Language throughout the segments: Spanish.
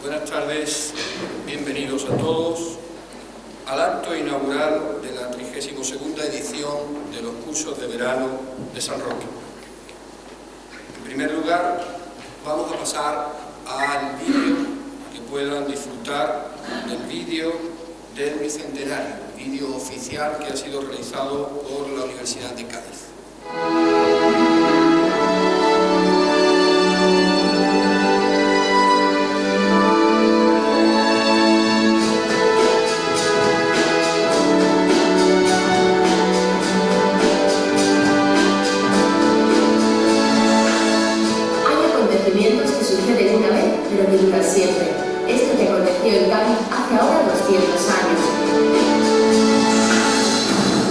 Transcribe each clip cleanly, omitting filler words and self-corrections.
Buenas tardes, bienvenidos a todos al acto inaugural de la 32ª edición de los cursos de verano de San Roque. En primer lugar, vamos a pasar al vídeo, que puedan disfrutar del vídeo del Bicentenario, vídeo oficial que ha sido realizado por la Universidad de Cádiz. Pero que dura siempre. Esto que aconteció en Cádiz hace ahora 200 años.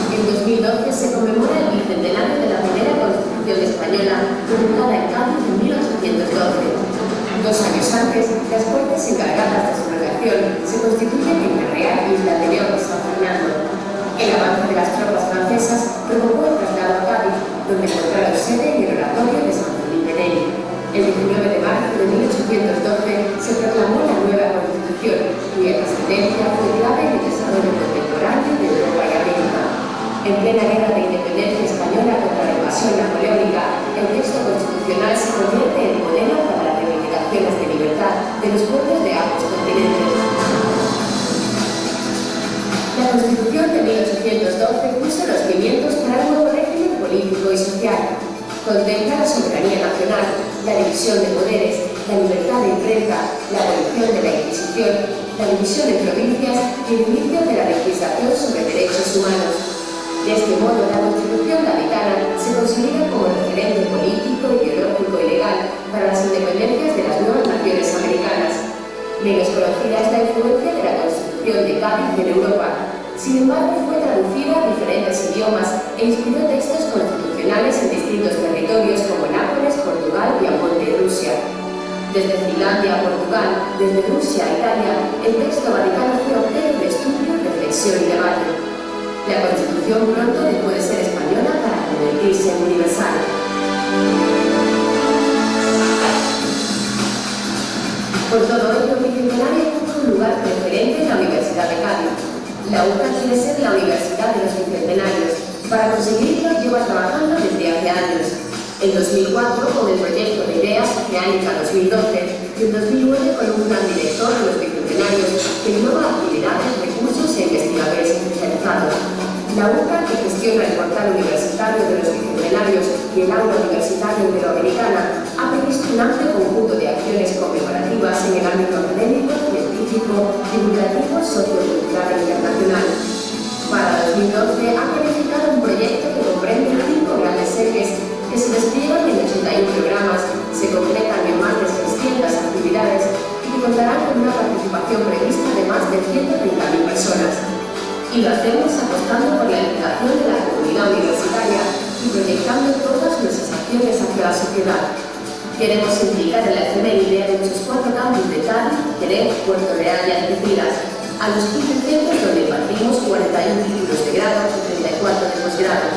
En 2012 se conmemora el bicentenario de la primera Constitución española, publicada en Cádiz en 1812. 2 años antes, las Cortes encargadas de su redacción se constituyen en la Real Isla de León, San Fernando. El avance de las tropas francesas provocó el traslado a Cádiz, donde encontraron sede en el oratorio de San Felipe Neri. El 19 de marzo de 1812 se proclamó la nueva Constitución, cuya trascendencia fue clave en el desarrollo contemporáneo de Europa y América. En plena guerra de independencia española contra la invasión napoleónica, el texto constitucional se convierte en modelo para las reivindicaciones de libertad de los pueblos de ambos continentes. La Constitución de 1812 puso los cimientos para un nuevo régimen político y social. Contempla la soberanía nacional, la división de poderes, la libertad de imprenta, la abolición de la Inquisición, la división de provincias y el inicio de la legislación sobre derechos humanos. De este modo, la Constitución gaditana se consolida como referente político, ideológico y legal para las independencias de las nuevas naciones americanas. Menos conocida es la influencia de la Constitución de Cádiz en Europa. Sin embargo, fue traducida a diferentes idiomas e inspiró textos constitucionales en distintos territorios como Nápoles, Portugal, Piamonte y Rusia. Desde Finlandia a Portugal, desde Rusia a Italia, el texto vaticano fue objeto de estudio, reflexión y debate. La Constitución pronto dejó de ser española para convertirse en universal. Por todo ello, el Bicentenario ocupa un lugar preferente en la Universidad de Cádiz. La UCA quiere ser la Universidad de los Bicentenarios. Para conseguirlo lleva trabajando desde hace años. En 2004 con el proyecto de Ideas Oceánica 2012 y en 2009 con un plan director de los Bicentenarios que innova actividades, recursos e investigadores especializados. La UCA, que gestiona el portal universitario de los Bicentenarios y el aula universitaria iberoamericana, ha previsto un amplio conjunto de acciones conmemorativas en el ámbito académico, científico, divulgativo, sociocultural e internacional. Para 2012 ha planificado un proyecto que comprende 5 grandes series que se despliegan en 81 programas, se completan en más de 600 actividades y que contarán con una participación prevista de más de 130.000 personas. Y lo hacemos apostando por la implicación de la comunidad universitaria y proyectando todas nuestras acciones hacia la sociedad. Queremos implicar en la efeméride a nuestros 4 campus de Cádiz, Jerez, Puerto Real y Algeciras, a los 15 centros donde impartimos 41 títulos de grado y 34 de posgrado,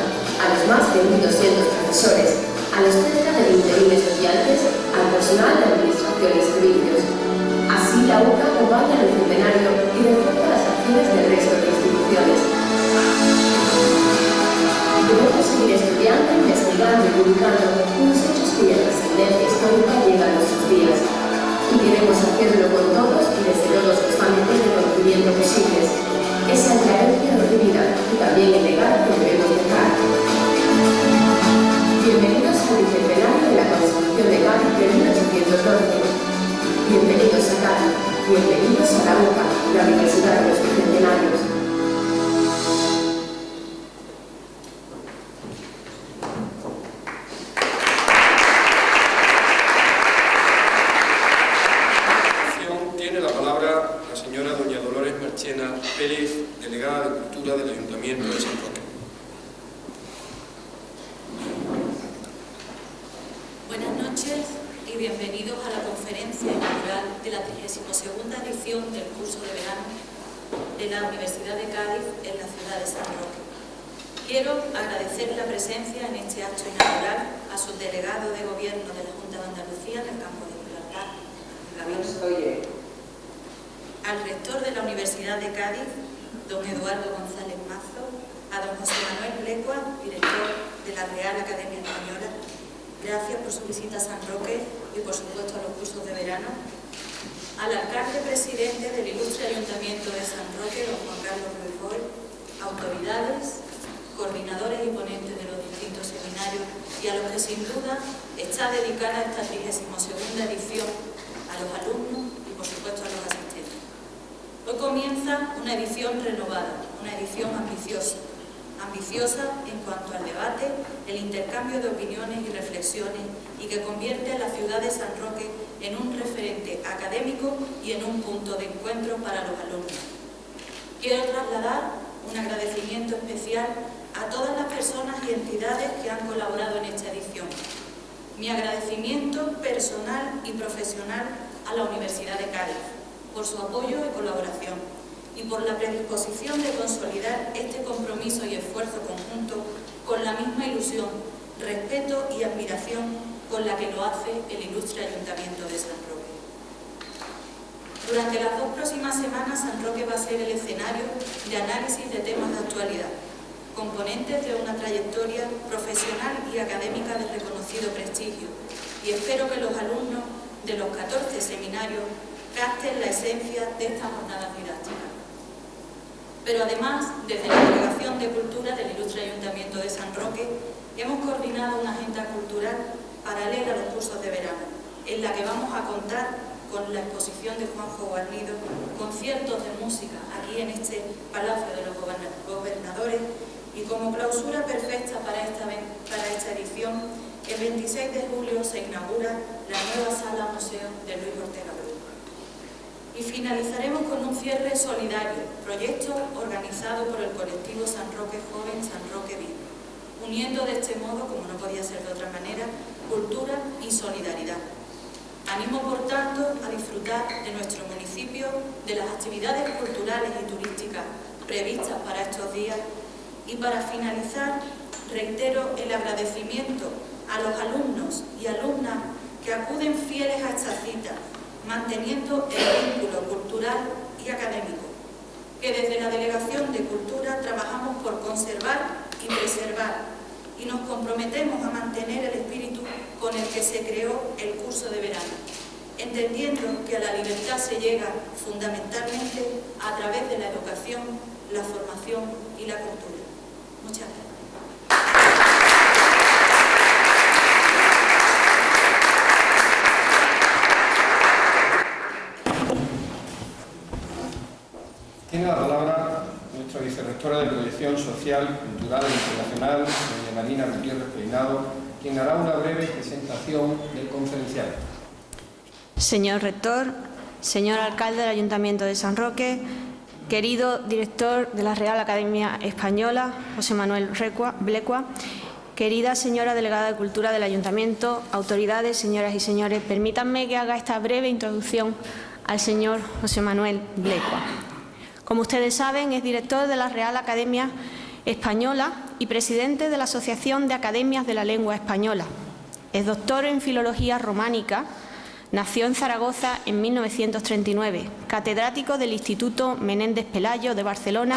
a los más de 1.200 profesores, a los cerca de 20.000 estudiantes, al personal de administración y servicios. Así, la UCA acompaña el Bicentenario y refuerza las acciones del resto de instituciones. Debemos seguir estudiando, investigando y divulgando unos hechos cuya trascendencia histórica llega a nuestros días. Y queremos hacerlo con todos y desde todos los ámbitos de conocimiento posibles. Esa es la herencia recibida y también el legado que debemos dejar. Bienvenidos al Bicentenario de la Constitución de Cádiz de 1812. Bienvenidos a Cádiz, bienvenidos a la UCA, la Universidad de los Bicentenarios. Tiene la palabra la señora doña Dolores Marchena Pérez, delegada de Cultura del Ayuntamiento de San Roque. Buenas noches y bienvenidos a la conferencia inaugural de la 32ª edición del curso de verano de la Universidad de Cádiz en la ciudad de San Roque. Quiero agradecer la presencia en este acto inaugural a su delegado de Gobierno de la Junta de Andalucía en el campo de Gibraltar, Gabriel. al rector de la Universidad de Cádiz, don Eduardo González Mazo, a don José Manuel Blecua, director de la Real Academia Española. Gracias por su visita a San Roque y, por supuesto, a los cursos de verano. Al alcalde presidente del ilustre Ayuntamiento de San Roque, don Juan Carlos Ruiz Boy, autoridades, coordinadores y ponentes de los distintos seminarios y a los que sin duda está dedicada esta 32ª edición, a los alumnos y, por supuesto, a los asistentes. Hoy comienza una edición renovada, una edición ambiciosa en cuanto al debate, el intercambio de opiniones y reflexiones, y que convierte a la ciudad de San Roque en un referente académico y en un punto de encuentro para los alumnos. Quiero trasladar un agradecimiento especial a todas las personas y entidades que han colaborado en esta edición. Mi agradecimiento personal y profesional a la Universidad de Cádiz por su apoyo y colaboración, y por la predisposición de consolidar este compromiso y esfuerzo conjunto con la misma ilusión, respeto y admiración con la que lo hace el ilustre Ayuntamiento de San Roque. Durante las 2 próximas semanas, San Roque va a ser el escenario de análisis de temas de actualidad, componentes de una trayectoria profesional y académica de reconocido prestigio, y espero que los alumnos de los 14 seminarios capten la esencia de estas jornadas didácticas. Pero además, desde la Delegación de Cultura del ilustre Ayuntamiento de San Roque, hemos coordinado una agenda cultural paralela a los cursos de verano, en la que vamos a contar con la exposición de Juanjo Guarnido, conciertos de música aquí en este Palacio de los Gobernadores, y como clausura perfecta para esta edición, el 26 de julio se inaugura la nueva Sala Museo de Luis Ortega Bru. Y finalizaremos con un cierre solidario, proyecto organizado por el colectivo San Roque Joven, San Roque Vivo, uniendo de este modo, como no podía ser de otra manera, cultura y solidaridad. Animo, por tanto, a disfrutar de nuestro municipio, de las actividades culturales y turísticas previstas para estos días, y para finalizar, reitero el agradecimiento a los alumnos y alumnas que acuden fieles a esta cita, manteniendo el vínculo cultural y académico, que desde la Delegación de Cultura trabajamos por conservar y preservar, y nos comprometemos a mantener el espíritu con el que se creó el curso de verano, entendiendo que a la libertad se llega fundamentalmente a través de la educación, la formación y la cultura. Muchas gracias. Tiene la palabra nuestra vicerrectora de Proyección Social, Cultural e Internacional, doña Marina Gutiérrez Peinado, quien hará una breve presentación del conferenciario. Señor rector, señor alcalde del Ayuntamiento de San Roque, querido director de la Real Academia Española, José Manuel Blecua, querida señora delegada de Cultura del Ayuntamiento, autoridades, señoras y señores, permítanme que haga esta breve introducción al señor José Manuel Blecua. Como ustedes saben, es director de la Real Academia Española y presidente de la Asociación de Academias de la Lengua Española. Es doctor en Filología Románica, nació en Zaragoza en 1939, catedrático del Instituto Menéndez Pelayo de Barcelona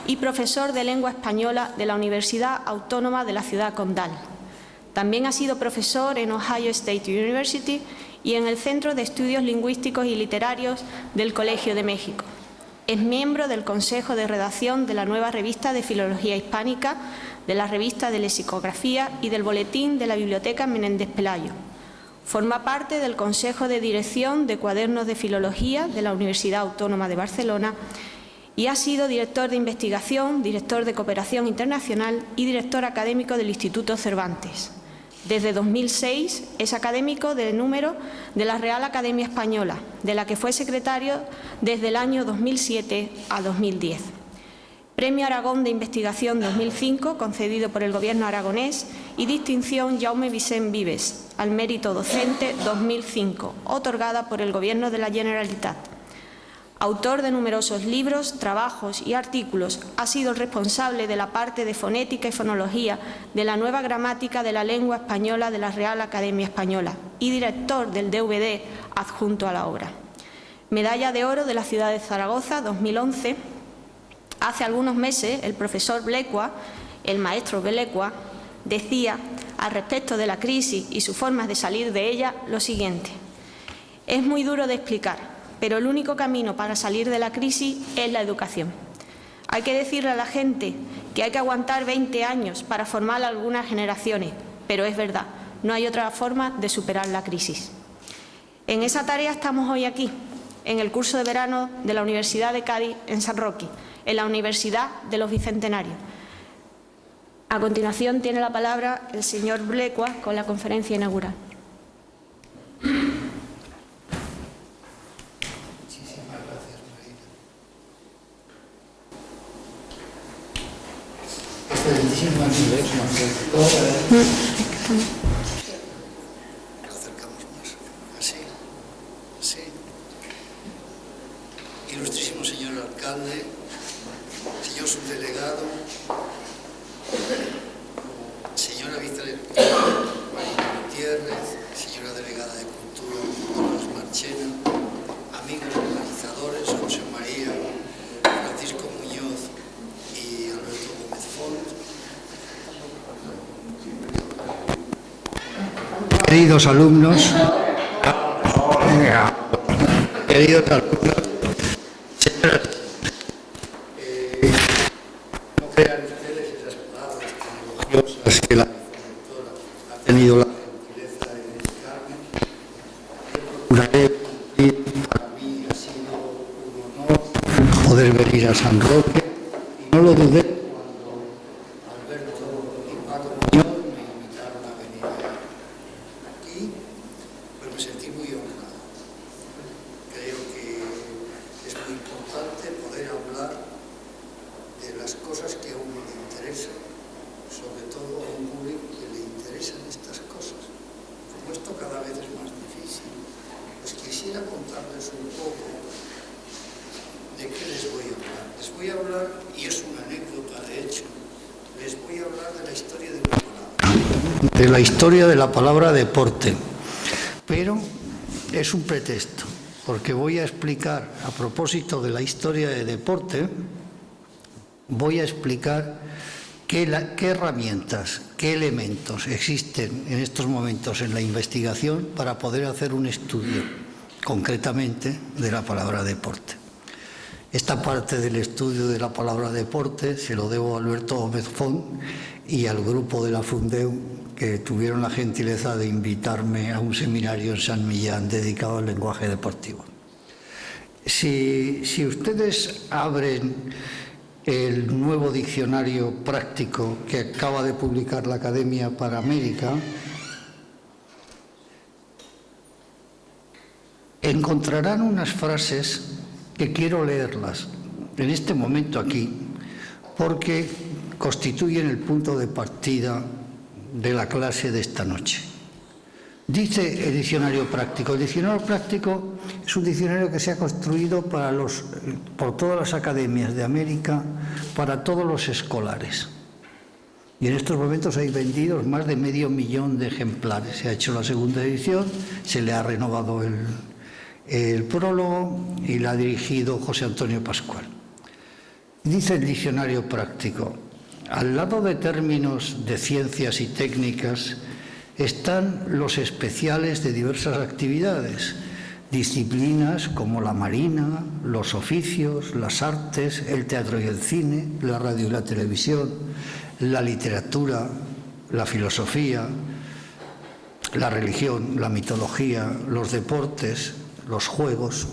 y profesor de Lengua Española de la Universidad Autónoma de la Ciudad Condal. También ha sido profesor en Ohio State University y en el Centro de Estudios Lingüísticos y Literarios del Colegio de México. Es miembro del Consejo de Redacción de la nueva Revista de Filología Hispánica, de la Revista de Lexicografía y del Boletín de la Biblioteca Menéndez Pelayo. Forma parte del Consejo de Dirección de Cuadernos de Filología de la Universidad Autónoma de Barcelona y ha sido director de investigación, director de cooperación internacional y director académico del Instituto Cervantes. Desde 2006 es académico de número de la Real Academia Española, de la que fue secretario desde el año 2007 a 2010. Premio Aragón de Investigación 2005, concedido por el Gobierno aragonés, y distinción Jaume Vicent Vives, al mérito docente 2005, otorgada por el Gobierno de la Generalitat. Autor de numerosos libros, trabajos y artículos, ha sido el responsable de la parte de fonética y fonología de la nueva gramática de la lengua española de la Real Academia Española y director del DVD adjunto a la obra. Medalla de oro de la ciudad de Zaragoza, 2011. Hace algunos meses el profesor Blecua, el maestro Blecua, decía al respecto de la crisis y sus formas de salir de ella lo siguiente: es muy duro de explicar, pero el único camino para salir de la crisis es la educación. Hay que decirle a la gente que hay que aguantar 20 años para formar algunas generaciones, pero es verdad, no hay otra forma de superar la crisis. En esa tarea estamos hoy aquí, en el curso de verano de la Universidad de Cádiz en San Roque, en la Universidad de los Bicentenarios. A continuación tiene la palabra el señor Blecua con la conferencia inaugural. Muchísimas gracias, Marina. Lo acercamos más. Así. Sí. Ilustrísimo señor alcalde, señor subdelegado, señora Marina Gutiérrez, señora delegada de Cultura, Dolores Marchena, amigos organizadores, José María, Francisco Muñoz y Alberto Gómez Font. Queridos alumnos, señoras, no crean ustedes esas palabras tan elogiosas que la directora ha tenido la gentileza de dedicarme. Procuraré cumplir. Para mí ha sido un honor poder venir a San Roque y no lo dudé cuando Alberto y Paco Muñoz me invitaron a venir aquí, pues me sentí muy honrado. Creo que es muy importante poder hablar de las cosas que a uno le interesan, sobre todo a un público que le interesan estas cosas. Como esto cada vez es más difícil, pues quisiera contarles un poco de qué les voy a hablar. Les voy a hablar, y es una anécdota de hecho, les voy a hablar de la historia de la palabra. De la historia de la palabra deporte. Pero es un pretexto, porque voy a explicar, a propósito de la historia de deporte, voy a explicar qué herramientas, qué elementos existen en estos momentos en la investigación para poder hacer un estudio, concretamente, de la palabra deporte. Esta parte del estudio de la palabra deporte se lo debo a Alberto Gómez Font y al grupo de la Fundeu, que tuvieron la gentileza de invitarme a un seminario en San Millán dedicado al lenguaje deportivo. Si ustedes abren el nuevo diccionario práctico que acaba de publicar la Academia para América, encontrarán unas frases que quiero leerlas en este momento aquí, porque constituyen el punto de partida de la clase de esta noche. Dice el diccionario práctico. El diccionario práctico es un diccionario que se ha construido por todas las academias de América, para todos los escolares. Y en estos momentos hay vendidos más de 500.000 de ejemplares. Se ha hecho la segunda edición, se le ha renovado el prólogo y la ha dirigido José Antonio Pascual. Dice el diccionario práctico: al lado de términos de ciencias y técnicas están los especiales de diversas actividades, disciplinas como la marina, los oficios, las artes, el teatro y el cine, la radio y la televisión, la literatura, la filosofía, la religión, la mitología, los deportes, los juegos.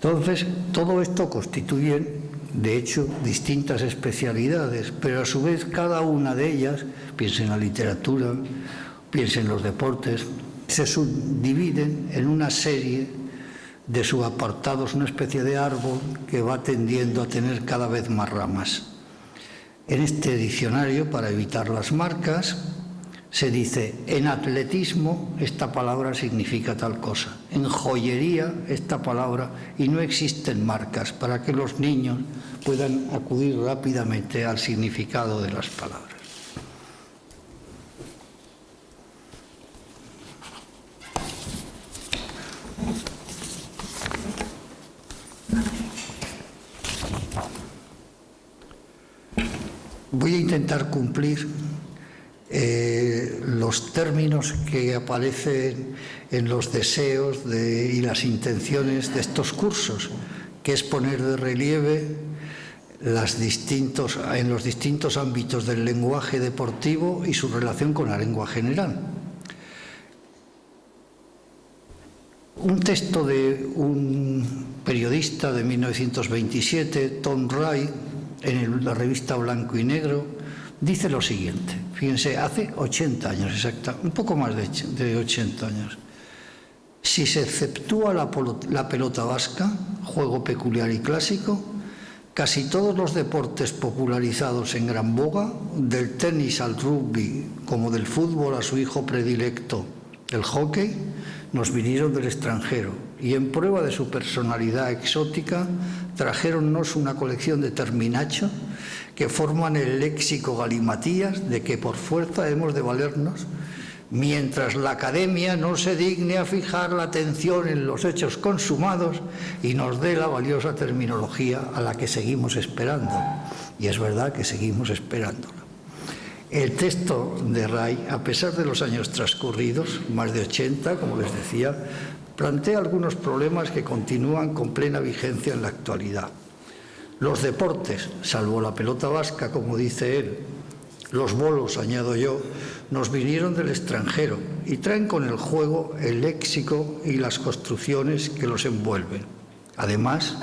Entonces, todo esto constituye, de hecho, distintas especialidades, pero a su vez cada una de ellas, piensa en la literatura, piensa en los deportes, se subdividen en una serie de subapartados, una especie de árbol que va tendiendo a tener cada vez más ramas. En este diccionario, para evitar las marcas, se dice: en atletismo esta palabra significa tal cosa, en joyería esta palabra, y no existen marcas para que los niños puedan acudir rápidamente al significado de las palabras. Voy a intentar cumplir los términos que aparecen en los deseos y las intenciones de estos cursos, que es poner de relieve en los distintos ámbitos del lenguaje deportivo y su relación con la lengua general. Un texto de un periodista de 1927, Tom Wright, en la revista Blanco y Negro, dice lo siguiente. Fíjense, hace 80 años exacta, un poco más de 80 años. Si se exceptúa la pelota vasca, juego peculiar y clásico, casi todos los deportes popularizados en gran boga, del tenis al rugby como del fútbol a su hijo predilecto, el hockey, nos vinieron del extranjero y en prueba de su personalidad exótica trajéronnos una colección de terminachos que forman el léxico galimatías de que por fuerza hemos de valernos, mientras la academia no se digne a fijar la atención en los hechos consumados y nos dé la valiosa terminología a la que seguimos esperando. Y es verdad que seguimos esperándola. El texto de Wright, a pesar de los años transcurridos, más de 80, como les decía, plantea algunos problemas que continúan con plena vigencia en la actualidad. Los deportes, salvo la pelota vasca, como dice él, los bolos, añado yo, nos vinieron del extranjero y traen con el juego el léxico y las construcciones que los envuelven. Además,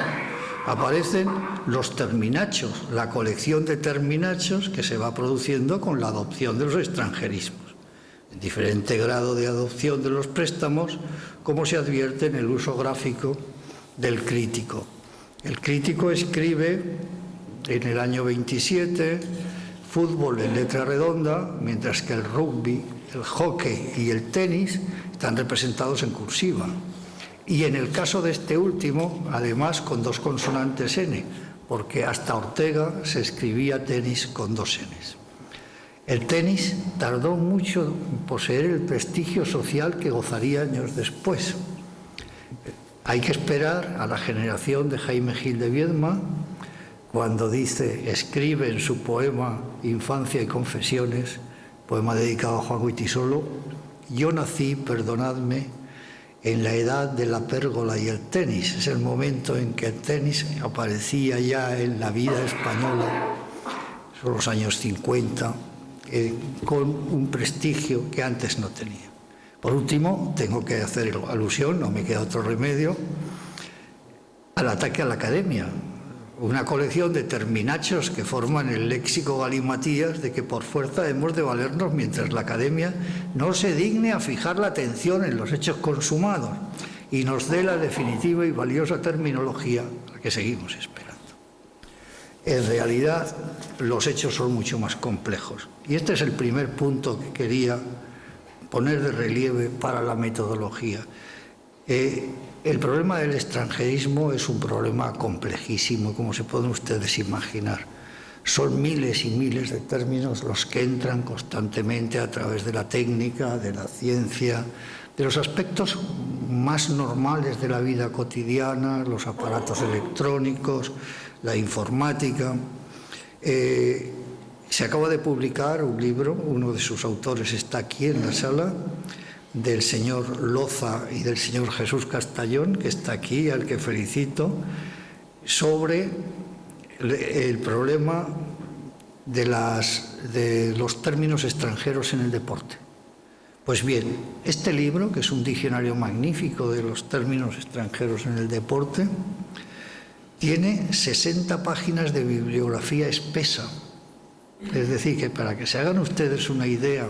aparecen los terminachos, la colección de terminachos que se va produciendo con la adopción de los extranjerismos. En diferente grado de adopción de los préstamos, como se advierte en el uso gráfico del crítico. El crítico escribe en el año 27 fútbol en letra redonda, mientras que el rugby, el hockey y el tenis están representados en cursiva. Y en el caso de este último, además con dos consonantes N, porque hasta Ortega se escribía tenis con dos Ns. El tenis tardó mucho en poseer el prestigio social que gozaría años después. Hay que esperar a la generación de Jaime Gil de Viedma, cuando escribe en su poema Infancia y Confesiones, poema dedicado a Juan Goytisolo: yo nací, perdonadme, en la edad de la pérgola y el tenis. Es el momento en que el tenis aparecía ya en la vida española, son los años 50, con un prestigio que antes no tenía. Por último, tengo que hacer alusión, no me queda otro remedio, al ataque a la academia. Una colección de terminachos que forman el léxico galimatías de que por fuerza hemos de valernos mientras la academia no se digne a fijar la atención en los hechos consumados y nos dé la definitiva y valiosa terminología a la que seguimos esperando. En realidad, los hechos son mucho más complejos. Y este es el primer punto que quería poner de relieve para la metodología. El problema del extranjerismo es un problema complejísimo, como se pueden ustedes imaginar. Son miles y miles de términos los que entran constantemente a través de la técnica, de la ciencia, de los aspectos más normales de la vida cotidiana, los aparatos electrónicos, la informática. Se acaba de publicar un libro, uno de sus autores está aquí en la sala, del señor Loza y del señor Jesús Castellón, que está aquí, al que felicito, sobre el problema de los términos extranjeros en el deporte. Pues bien, este libro, que es un diccionario magnífico de los términos extranjeros en el deporte, tiene 60 páginas de bibliografía espesa. Es decir, que para que se hagan ustedes una idea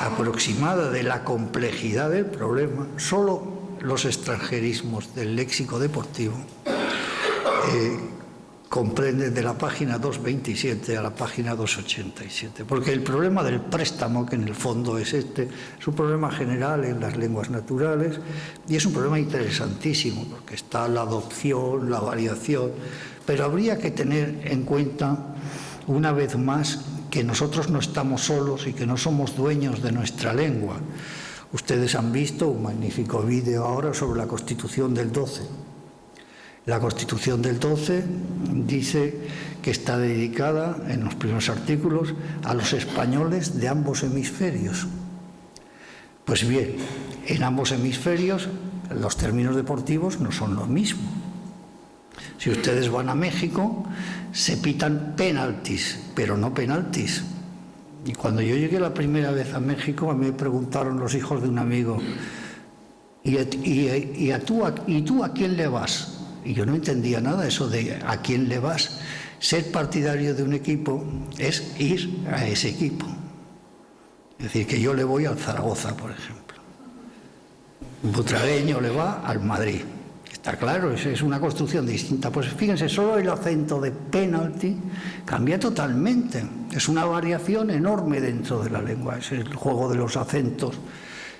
aproximada de la complejidad del problema, solo los extranjerismos del léxico deportivo comprenden de la página 227 a la página 287, porque el problema del préstamo, que en el fondo es es un problema general en las lenguas naturales y es un problema interesantísimo, porque está la adopción, la variación, pero habría que tener en cuenta, una vez más, que nosotros no estamos solos y que no somos dueños de nuestra lengua. Ustedes han visto un magnífico vídeo ahora sobre la Constitución del 12. La Constitución del 12 dice que está dedicada, en los primeros artículos, a los españoles de ambos hemisferios. Pues bien, en ambos hemisferios los términos deportivos no son lo mismo. Si ustedes van a México, se pitan penaltis, pero no penaltis. Y cuando yo llegué la primera vez a México, a mí me preguntaron los hijos de un amigo, ¿y tú a quién le vas? Y yo no entendía nada eso de ¿a quién le vas? Ser partidario de un equipo es ir a ese equipo. Es decir, que yo le voy al Zaragoza, por ejemplo. Un butragueño le va al Madrid. Está claro, es una construcción distinta. Pues fíjense, solo el acento de penalti cambia totalmente. Es una variación enorme dentro de la lengua. Es el juego de los acentos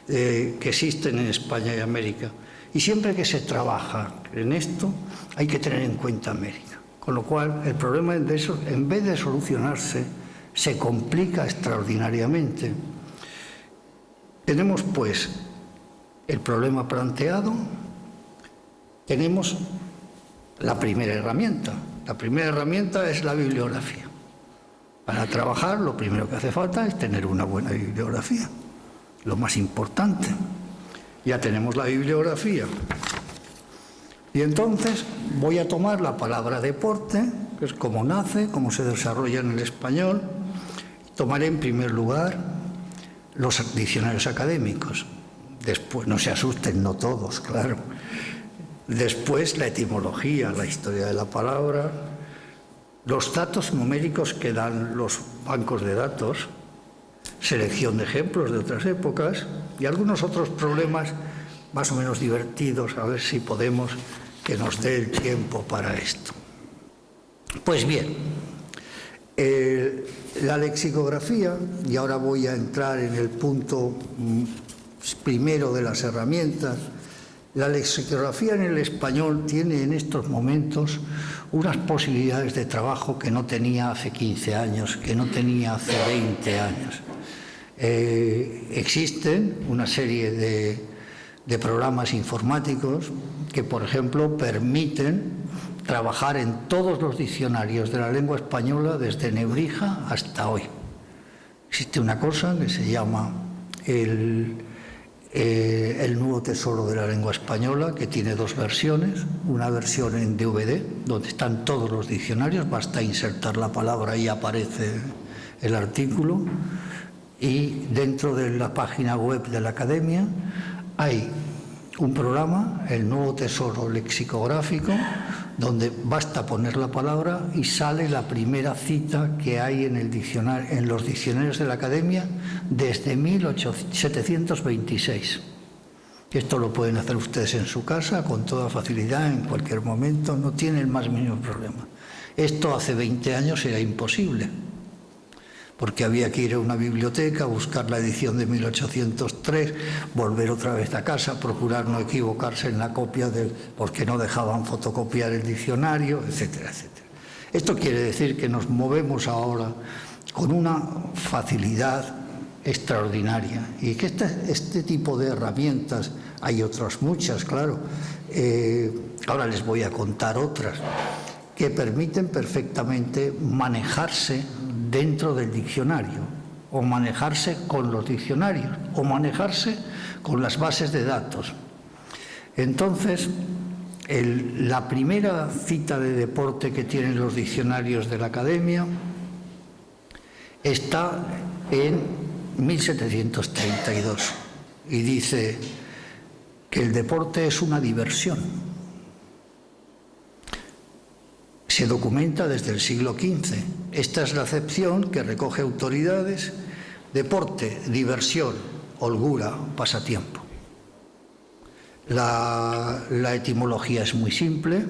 que existen en España y América. Y siempre que se trabaja en esto, hay que tener en cuenta América. Con lo cual, el problema de eso, en vez de solucionarse, se complica extraordinariamente. Tenemos, pues, el problema planteado, tenemos la primera herramienta. La primera herramienta es la bibliografía. Para trabajar, lo primero que hace falta es tener una buena bibliografía, lo más importante. Ya tenemos la bibliografía. Y entonces voy a tomar la palabra deporte, que es cómo nace, cómo se desarrolla en el español. Tomaré en primer lugar los diccionarios académicos. Después, no se asusten, no todos, claro. Después la etimología, la historia de la palabra, los datos numéricos que dan los bancos de datos, selección de ejemplos de otras épocas y algunos otros problemas más o menos divertidos, a ver si podemos que nos dé el tiempo para esto. Pues bien, la lexicografía, y ahora voy a entrar en el punto primero de las herramientas. La lexicografía en el español tiene en estos momentos unas posibilidades de trabajo que no tenía hace 15 años, que no tenía hace 20 años. Existen una serie de programas informáticos que, por ejemplo, permiten trabajar en todos los diccionarios de la lengua española desde Nebrija hasta hoy. Existe una cosa que se llama el nuevo tesoro de la lengua española, que tiene dos versiones, una versión en DVD, donde están todos los diccionarios, basta insertar la palabra y aparece el artículo, y dentro de la página web de la Academia hay un programa, el nuevo tesoro lexicográfico, donde basta poner la palabra y sale la primera cita que hay en los diccionarios de la Academia desde 1726. Esto lo pueden hacer ustedes en su casa con toda facilidad, en cualquier momento, no tienen el más mínimo problema. Esto hace 20 años era imposible, porque había que ir a una biblioteca, buscar la edición de 1803, volver otra vez a casa, procurar no equivocarse en la copia, porque no dejaban fotocopiar el diccionario, etcétera, etcétera. Esto quiere decir que nos movemos ahora con una facilidad extraordinaria y que este tipo de herramientas, hay otras muchas, claro, ahora les voy a contar otras, que permiten perfectamente manejarse dentro del diccionario, o manejarse con los diccionarios, o manejarse con las bases de datos. Entonces, la primera cita de deporte que tienen los diccionarios de la Academia está en 1732 y dice que el deporte es una diversión. Se documenta desde el siglo XV. Esta es la acepción que recoge autoridades: deporte, diversión, holgura, pasatiempo. La etimología es muy simple,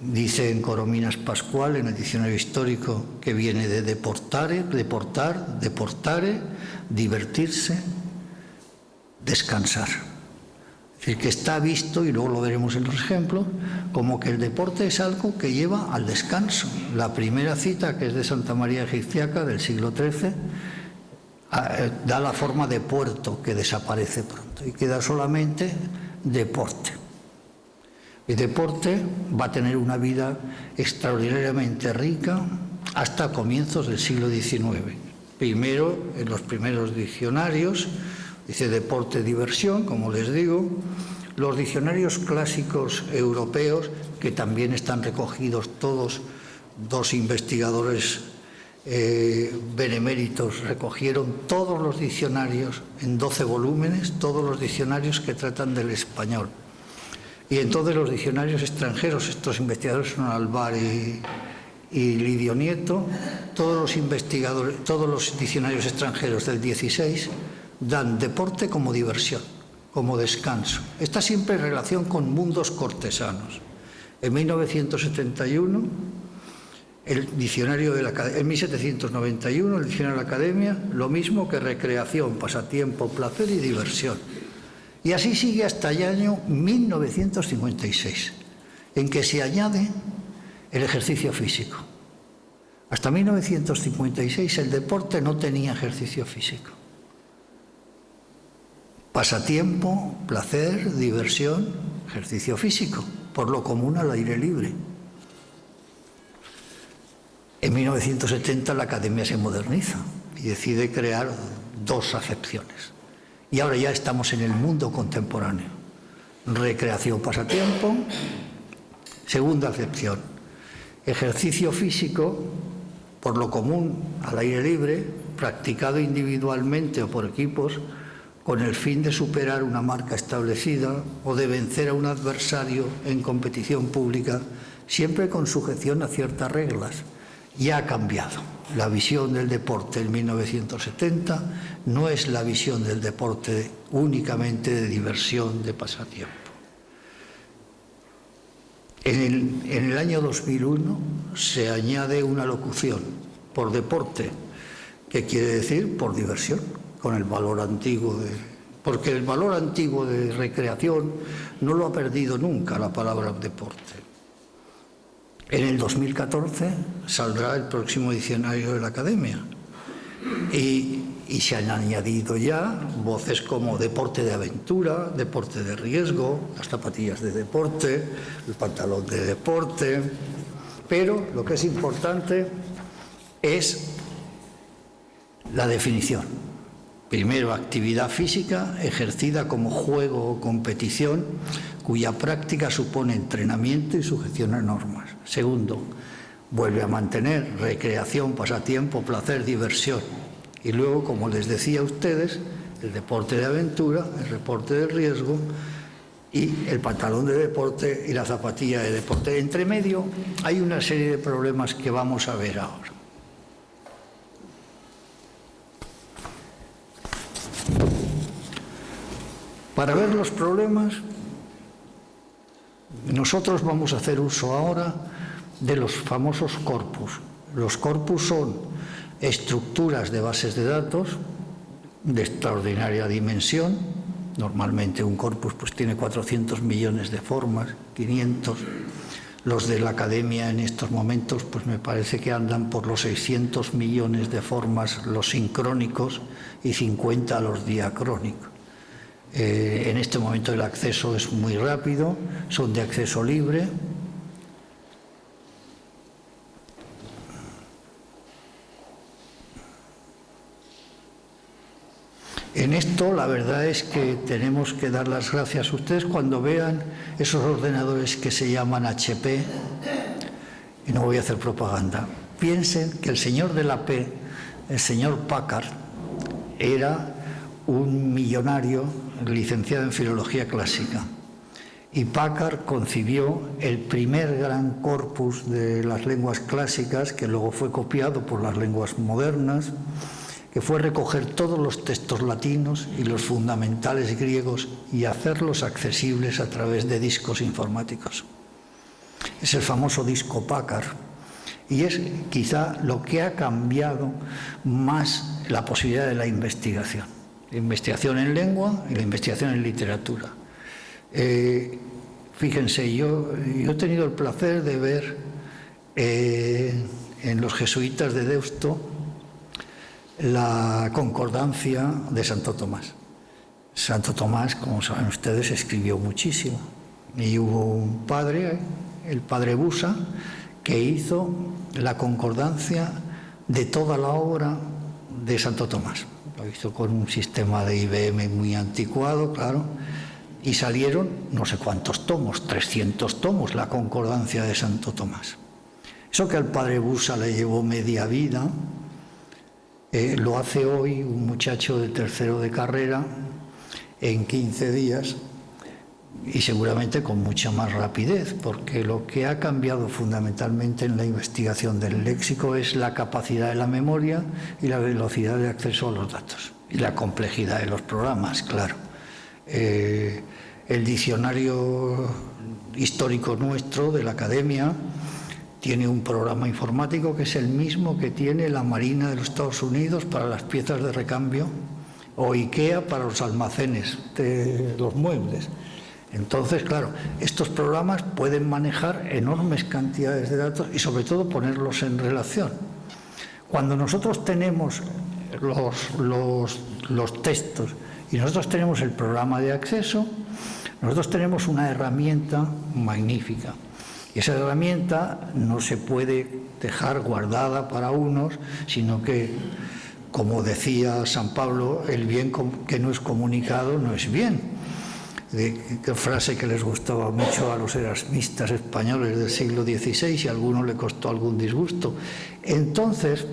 dice en Corominas Pascual, en el diccionario histórico, que viene de deportare, deportar, deportare, divertirse, descansar. Es decir, que está visto, y luego lo veremos en los ejemplos, como que el deporte es algo que lleva al descanso. La primera cita, que es de Santa María Egipciaca, del siglo XIII, da la forma de puerto, que desaparece pronto, y queda solamente deporte. El deporte va a tener una vida extraordinariamente rica hasta comienzos del siglo XIX. Primero, en los primeros diccionarios, dice deporte, diversión, como les digo. Los diccionarios clásicos europeos, que también están recogidos todos, dos investigadores beneméritos recogieron todos los diccionarios en 12 volúmenes, todos los diccionarios que tratan del español. Y entonces los diccionarios extranjeros, estos investigadores son Alvar y Lidio Nieto, todos los diccionarios extranjeros del 16 dan deporte como diversión, como descanso. Está siempre en relación con mundos cortesanos. En 1971, en 1791, el diccionario de la Academia, lo mismo que recreación, pasatiempo, placer y diversión. Y así sigue hasta el año 1956, en que se añade el ejercicio físico. Hasta 1956 el deporte no tenía ejercicio físico. Pasatiempo, placer, diversión, ejercicio físico, por lo común al aire libre. En 1970 la Academia se moderniza y decide crear dos acepciones. Y ahora ya estamos en el mundo contemporáneo. Recreación, pasatiempo. Segunda acepción. Ejercicio físico, por lo común, al aire libre, practicado individualmente o por equipos, con el fin de superar una marca establecida o de vencer a un adversario en competición pública, siempre con sujeción a ciertas reglas. Ya ha cambiado. La visión del deporte en 1970 no es la visión del deporte únicamente de diversión, de pasatiempo. En el año 2001 se añade una locución por deporte, que quiere decir por diversión, con el valor antiguo porque el valor antiguo de recreación no lo ha perdido nunca la palabra deporte. En el 2014 saldrá el próximo diccionario de la Academia y se han añadido ya voces como deporte de aventura, deporte de riesgo, las zapatillas de deporte, el pantalón de deporte. Pero lo que es importante es la definición. Primero, actividad física ejercida como juego o competición cuya práctica supone entrenamiento y sujeción a normas. Segundo, vuelve a mantener recreación, pasatiempo, placer, diversión. Y luego, como les decía a ustedes, el deporte de aventura, el deporte de riesgo y el pantalón de deporte y la zapatilla de deporte. Entre medio hay una serie de problemas que vamos a ver ahora. Para ver los problemas, nosotros vamos a hacer uso ahora de los famosos corpus. Los corpus son estructuras de bases de datos de extraordinaria dimensión. Normalmente un corpus pues tiene 400 millones de formas, 500. Los de la Academia en estos momentos pues me parece que andan por los 600 millones de formas los sincrónicos y 50 los diacrónicos. En este momento el acceso es muy rápido, son de acceso libre. En esto la verdad es que tenemos que dar las gracias a ustedes cuando vean esos ordenadores que se llaman HP, y no voy a hacer propaganda. Piensen que el señor de la P, el señor Packard, era un millonario licenciado en Filología Clásica. Y Packard concibió el primer gran corpus de las lenguas clásicas, que luego fue copiado por las lenguas modernas, que fue recoger todos los textos latinos y los fundamentales griegos y hacerlos accesibles a través de discos informáticos. Es el famoso disco Packard. Y es quizá lo que ha cambiado más la posibilidad de la investigación. La investigación en lengua y la investigación en literatura. Fíjense, yo he tenido el placer de ver en los jesuitas de Deusto la concordancia de Santo Tomás. Santo Tomás, como saben ustedes, escribió muchísimo. Y hubo un padre, el padre Busa, que hizo la concordancia de toda la obra de Santo Tomás. Lo hizo con un sistema de IBM muy anticuado, claro, y salieron no sé cuántos tomos, 300 tomos, la concordancia de Santo Tomás. Eso que al padre Busa le llevó media vida, lo hace hoy un muchacho de tercero de carrera en 15 días y seguramente con mucha más rapidez, porque lo que ha cambiado fundamentalmente en la investigación del léxico es la capacidad de la memoria y la velocidad de acceso a los datos y la complejidad de los programas, claro. El diccionario histórico nuestro de la Academia tiene un programa informático que es el mismo que tiene la Marina de los Estados Unidos para las piezas de recambio o IKEA para los almacenes de los muebles. Entonces, claro, estos programas pueden manejar enormes cantidades de datos y sobre todo ponerlos en relación. Cuando nosotros tenemos los textos y nosotros tenemos el programa de acceso, nosotros tenemos una herramienta magnífica. Y esa herramienta no se puede dejar guardada para unos, sino que, como decía San Pablo, el bien que no es comunicado no es bien. Qué frase que les gustaba mucho a los erasmistas españoles del siglo XVI y a alguno le costó algún disgusto. Entonces,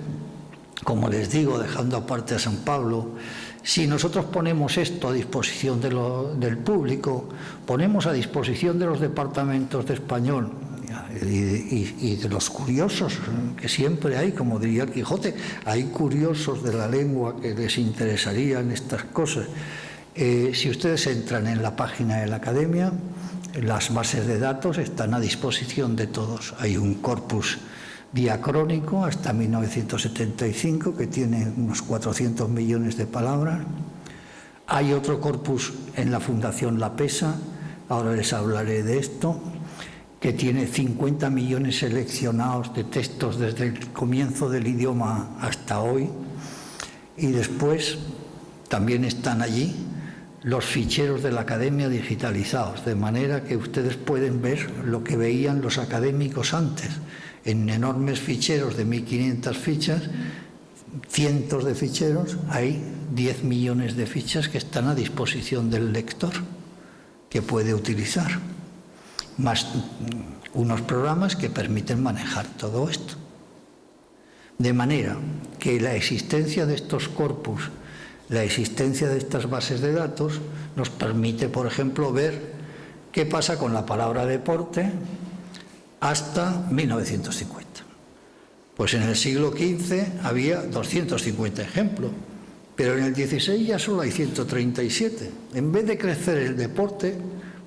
como les digo, dejando aparte a San Pablo, si nosotros ponemos esto a disposición del público, ponemos a disposición de los departamentos de español y de los curiosos, que siempre hay, como diría Quijote, hay curiosos de la lengua que les interesarían estas cosas. Si ustedes entran en la página de la Academia, las bases de datos están a disposición de todos. Hay un corpus diacrónico hasta 1975 que tiene unos 400 millones de palabras. Hay otro corpus en la Fundación La Pesa, ahora les hablaré de esto, que tiene 50 millones seleccionados de textos desde el comienzo del idioma hasta hoy. Y después también están allí los ficheros de la Academia digitalizados, de manera que ustedes pueden ver lo que veían los académicos antes, en enormes ficheros de 1.500 fichas, cientos de ficheros, hay 10 millones de fichas que están a disposición del lector, que puede utilizar, más unos programas que permiten manejar todo esto. De manera que la existencia de estos corpus, la existencia de estas bases de datos, nos permite, por ejemplo, ver qué pasa con la palabra deporte hasta 1950. Pues en el siglo XV había 250 ejemplos, pero en el XVI ya solo hay 137. En vez de crecer el deporte,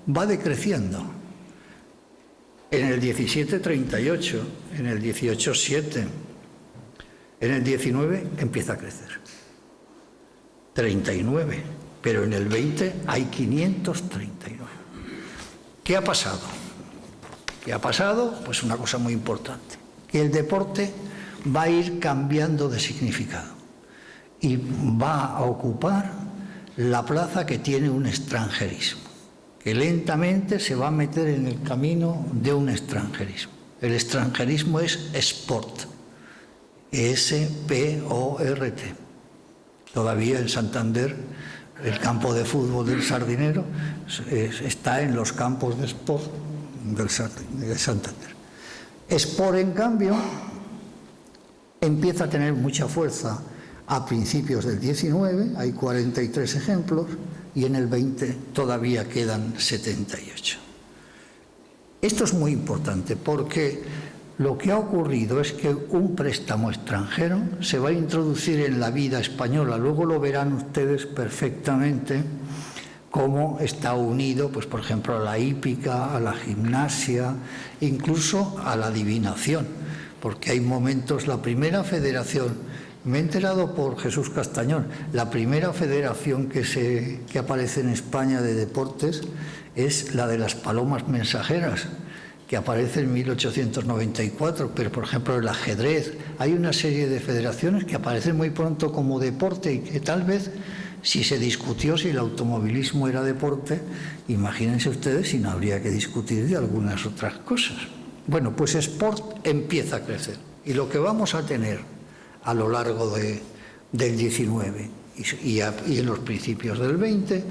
va decreciendo. En el 17, 38, en el 18, 7, en el 19 empieza a crecer. 39, pero en el 20 hay 539. ¿Qué ha pasado? ¿Qué ha pasado? Pues una cosa muy importante, que el deporte va a ir cambiando de significado y va a ocupar la plaza que tiene un extranjerismo, que lentamente se va a meter en el camino de un extranjerismo. El extranjerismo es sport, S-P-O-R-T. Todavía en Santander, el campo de fútbol del Sardinero está en los campos de sport de Santander. Sport, en cambio, empieza a tener mucha fuerza a principios del 19, hay 43 ejemplos, y en el 20 todavía quedan 78. Esto es muy importante porque lo que ha ocurrido es que un préstamo extranjero se va a introducir en la vida española. Luego lo verán ustedes perfectamente cómo está unido, pues por ejemplo, a la hípica, a la gimnasia, incluso a la adivinación, porque hay momentos, la primera federación, me he enterado por Jesús Castañón, la primera federación que aparece en España de deportes es la de las palomas mensajeras, que aparece en 1894, pero por ejemplo el ajedrez, hay una serie de federaciones que aparecen muy pronto como deporte y que tal vez Si se discutió si el automovilismo era deporte, imagínense ustedes si no habría que discutir de algunas otras cosas. Bueno, pues Sport empieza a crecer. Y lo que vamos a tener a lo largo del 19 y en los principios del 20,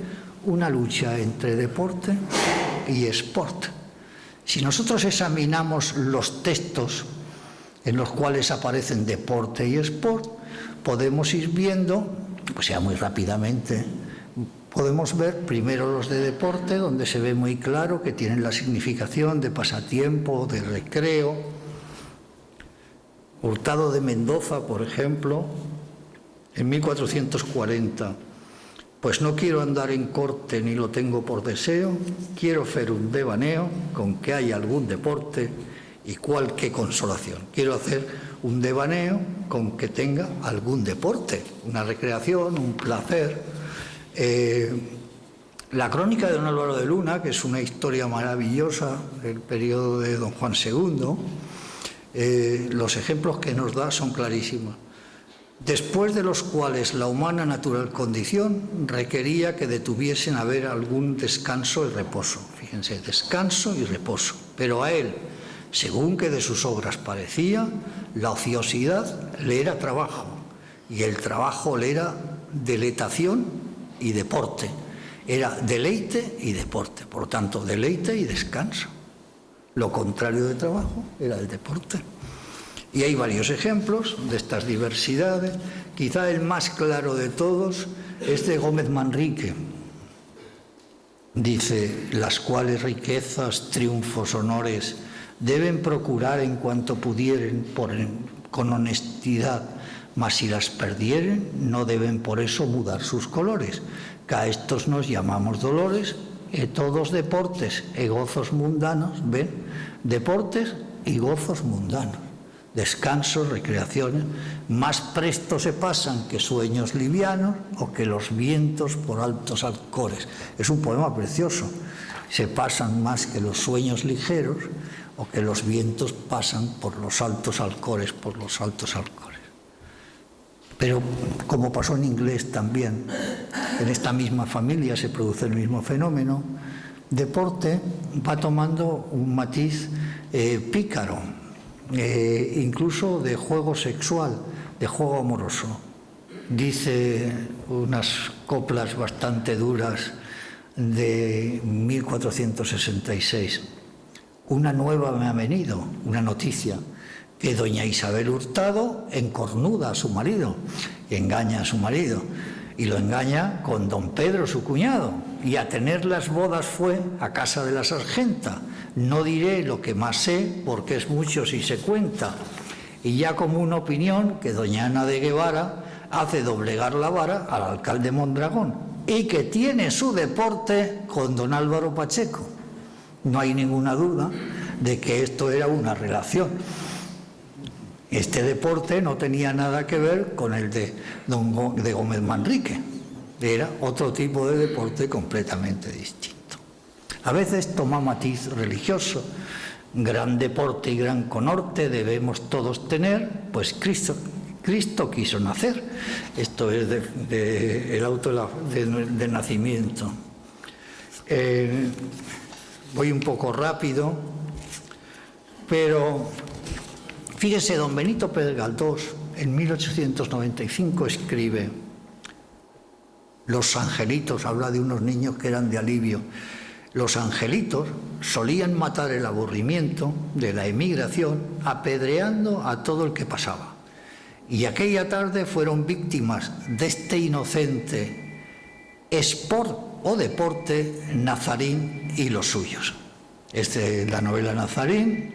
una lucha entre deporte y sport. Si nosotros examinamos los textos en los cuales aparecen deporte y sport, podemos ir viendo, pues ya muy rápidamente, podemos ver primero los de deporte, donde se ve muy claro que tienen la significación de pasatiempo, de recreo. Hurtado de Mendoza, por ejemplo, en 1440, pues no quiero andar en corte ni lo tengo por deseo, quiero hacer un devaneo con que haya algún deporte y cualquier consolación. Quiero hacer un devaneo con que tenga algún deporte, una recreación, un placer. La crónica de don Álvaro de Luna, que es una historia maravillosa del periodo de don Juan II, los ejemplos que nos da son clarísimos. Después de los cuales la humana natural condición requería que detuviesen a ver algún descanso y reposo. Fíjense, descanso y reposo. Pero a él, según que de sus obras parecía, la ociosidad le era trabajo y el trabajo le era deleitación y deporte. Era deleite y deporte, por lo tanto, deleite y descanso. Lo contrario de trabajo era el deporte. Y hay varios ejemplos de estas diversidades. Quizá el más claro de todos es de Gómez Manrique. Dice, las cuales riquezas, triunfos, honores deben procurar en cuanto pudieren con honestidad, mas si las perdieren no deben por eso mudar sus colores, que a estos nos llamamos dolores, e todos deportes e gozos mundanos, ven, deportes y gozos mundanos. Descansos, recreaciones, más presto se pasan que sueños livianos o que los vientos por altos alcores. Es un poema precioso. Se pasan más que los sueños ligeros o que los vientos pasan por los altos alcores, por los altos alcores. Pero como pasó en inglés también, en esta misma familia se produce el mismo fenómeno, deporte va tomando un matiz pícaro. Incluso de juego sexual, de juego amoroso. Dice unas coplas bastante duras de 1466. Una nueva me ha venido, una noticia, que doña Isabel Hurtado encornuda a su marido, y engaña a su marido, y lo engaña con don Pedro, su cuñado, y a tener las bodas fue a casa de la sargenta. No diré lo que más sé, porque es mucho si se cuenta. Y ya como una opinión que doña Ana de Guevara hace doblegar la vara al alcalde Mondragón, y que tiene su deporte con don Álvaro Pacheco. No hay ninguna duda de que esto era una relación. Este deporte no tenía nada que ver con el de Gómez Manrique. Era otro tipo de deporte completamente distinto. A veces toma matiz religioso. Gran deporte y gran conorte debemos todos tener, pues Cristo quiso nacer. Esto es el auto de nacimiento. Voy un poco rápido, pero fíjese, don Benito Pérez Galdós en 1895 escribe: los angelitos, habla de unos niños que eran de alivio, los angelitos solían matar el aburrimiento de la emigración apedreando a todo el que pasaba. Y aquella tarde fueron víctimas de este inocente sport o deporte Nazarín y los suyos. Esta es la novela Nazarín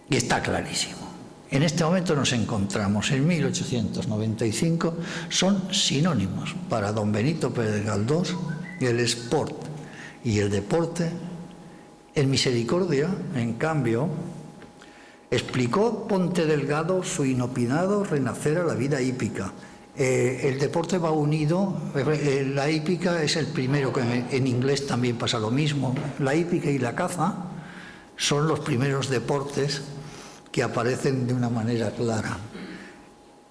y está clarísimo. En este momento nos encontramos en 1895, son sinónimos para don Benito Pérez Galdós, el sport y el deporte. En Misericordia, en cambio, explicó Ponte Delgado su inopinado renacer a la vida hípica. El deporte va unido, la hípica es el primero, que en inglés también pasa lo mismo. La hípica y la caza son los primeros deportes que aparecen de una manera clara.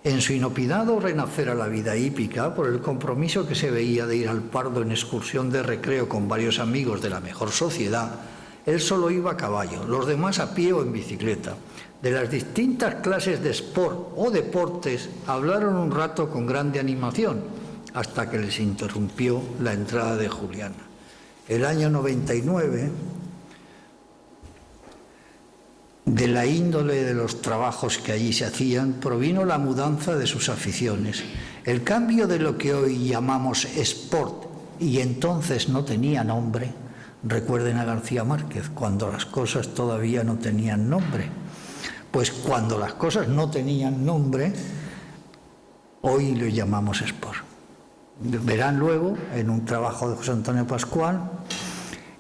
En su inopinado renacer a la vida hípica, por el compromiso que se veía de ir al Pardo en excursión de recreo con varios amigos de la mejor sociedad, él solo iba a caballo, los demás a pie o en bicicleta. De las distintas clases de sport o deportes hablaron un rato con grande animación, hasta que les interrumpió la entrada de Juliana. El año 99, de la índole de los trabajos que allí se hacían, provino la mudanza de sus aficiones. El cambio de lo que hoy llamamos sport y entonces no tenía nombre. Recuerden a García Márquez, cuando las cosas todavía no tenían nombre. Pues cuando las cosas no tenían nombre, hoy lo llamamos sport. Verán luego, en un trabajo de José Antonio Pascual,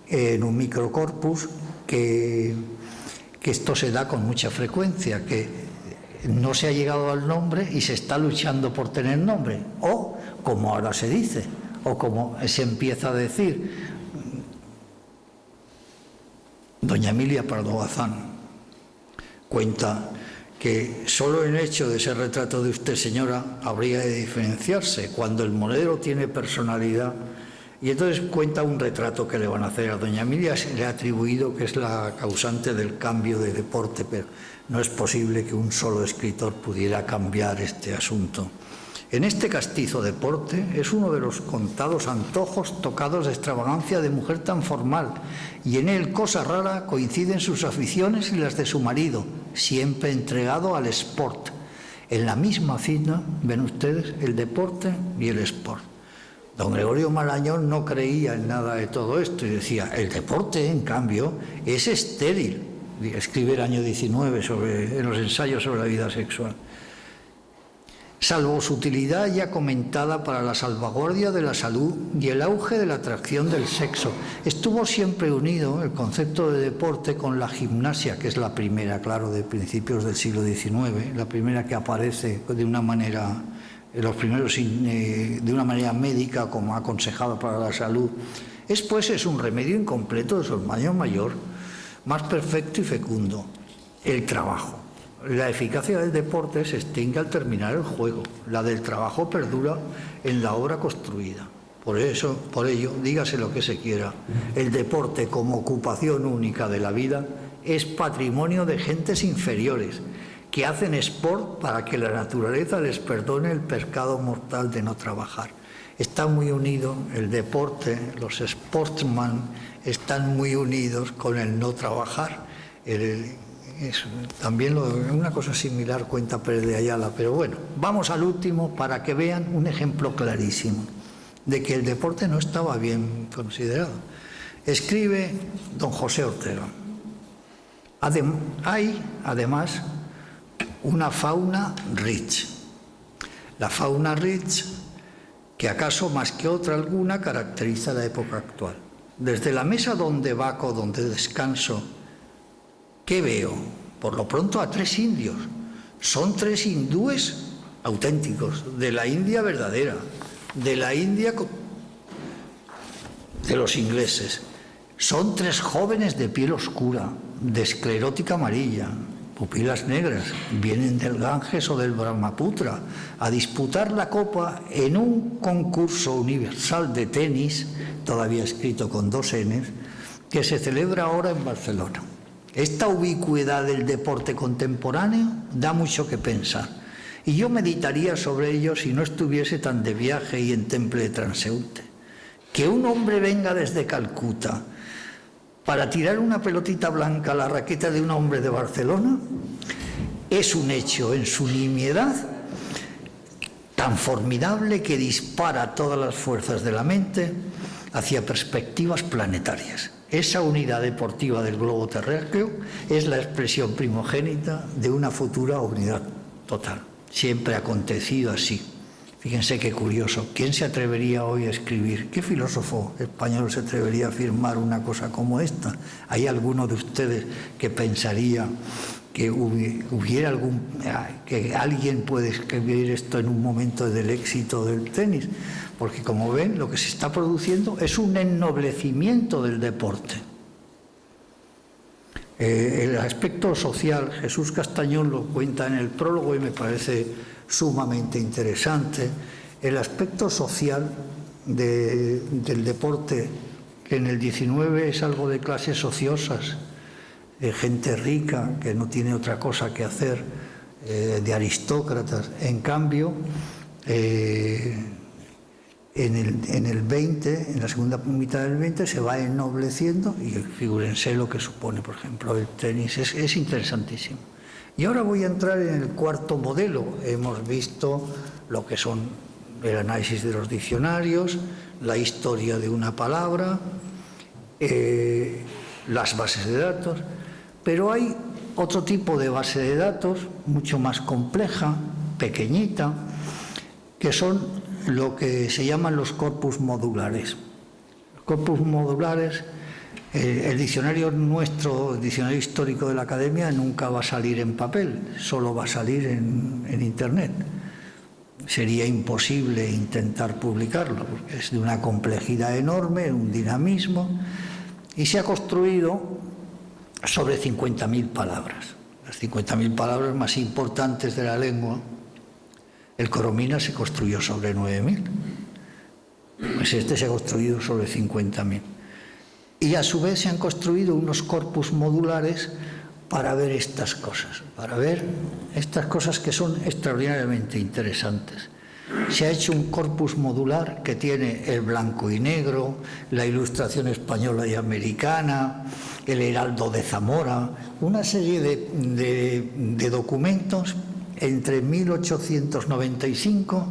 en un microcorpus, que esto se da con mucha frecuencia, que no se ha llegado al nombre y se está luchando por tener nombre, o como ahora se dice, o como se empieza a decir. Doña Emilia Pardo Bazán cuenta que solo el hecho de ese retrato de usted, señora, habría de diferenciarse cuando el monedero tiene personalidad. Y entonces cuenta un retrato que le van a hacer a doña Emilia, se le ha atribuido que es la causante del cambio de deporte, pero no es posible que un solo escritor pudiera cambiar este asunto. En este castizo deporte es uno de los contados antojos tocados de extravagancia de mujer tan formal, y en él, cosa rara, coinciden sus aficiones y las de su marido, siempre entregado al sport. En la misma cita, ven ustedes, el deporte y el sport. Don Gregorio Marañón no creía en nada de todo esto y decía, el deporte, en cambio, es estéril. Escribe el año 19 en los ensayos sobre la vida sexual. Salvo su utilidad ya comentada para la salvaguardia de la salud y el auge de la atracción del sexo, estuvo siempre unido el concepto de deporte con la gimnasia, que es la primera, claro, de principios del siglo XIX, la primera que aparece de una manera, los primeros de una manera médica como aconsejado para la salud. Es un remedio incompleto de su hermano mayor, más perfecto y fecundo, el trabajo. La eficacia del deporte se extingue al terminar el juego. La del trabajo perdura en la obra construida. Por ello, dígase lo que se quiera, el deporte como ocupación única de la vida es patrimonio de gentes inferiores que hacen sport para que la naturaleza les perdone el pecado mortal de no trabajar. Está muy unido el deporte, los sportsman están muy unidos con el no trabajar. También una cosa similar cuenta Pérez de Ayala, pero bueno, vamos al último para que vean un ejemplo clarísimo de que el deporte no estaba bien considerado. Escribe don José Ortega. Hay, además, una fauna rich. La fauna rich, que acaso más que otra alguna caracteriza la época actual. Desde la mesa donde vaco, donde descanso, ¿qué veo? Por lo pronto a 3 indios. Son 3 hindúes auténticos, de la India verdadera, de la India de los ingleses. Son 3 jóvenes de piel oscura, de esclerótica amarilla, pupilas negras, vienen del Ganges o del Brahmaputra a disputar la copa en un concurso universal de tenis, todavía escrito con 2 N's, que se celebra ahora en Barcelona. Esta ubicuidad del deporte contemporáneo da mucho que pensar, y yo meditaría sobre ello si no estuviese tan de viaje y en temple transeúnte. Que un hombre venga desde Calcuta para tirar una pelotita blanca a la raqueta de un hombre de Barcelona es un hecho en su nimiedad tan formidable que dispara todas las fuerzas de la mente hacia perspectivas planetarias. Esa unidad deportiva del globo terráqueo es la expresión primogénita de una futura unidad total. Siempre ha acontecido así. Fíjense qué curioso. ¿Quién se atrevería hoy a escribir? ¿Qué filósofo español se atrevería a afirmar una cosa como esta? ¿Hay alguno de ustedes que pensaría que hubiera que alguien puede escribir esto en un momento del éxito del tenis? Porque como ven, lo que se está produciendo es un ennoblecimiento del deporte. El aspecto social, Jesús Castañón lo cuenta en el prólogo y me parece sumamente interesante. El aspecto social del deporte, que en el 19 es algo de clases ociosas, de gente rica que no tiene otra cosa que hacer, de aristócratas. En cambio, en el 20, en la segunda mitad del 20, se va ennobleciendo y figúrense lo que supone, por ejemplo, el tenis. Es interesantísimo. Y ahora voy a entrar en el cuarto modelo. Hemos visto lo que son el análisis de los diccionarios, la historia de una palabra, las bases de datos, pero hay otro tipo de base de datos mucho más compleja, pequeñita, que son lo que se llaman los corpus modulares. Los corpus modulares, el diccionario nuestro, el diccionario histórico de la Academia, nunca va a salir en papel, solo va a salir en Internet. Sería imposible intentar publicarlo, porque es de una complejidad enorme, un dinamismo, y se ha construido sobre 50.000 palabras. Las 50.000 palabras más importantes de la lengua. El Coromina se construyó sobre 9.000. Pues este se ha construido sobre 50.000. Y a su vez se han construido unos corpus modulares para ver estas cosas, que son extraordinariamente interesantes. Se ha hecho un corpus modular que tiene el blanco y negro, la ilustración española y americana, el heraldo de Zamora, una serie de documentos entre 1895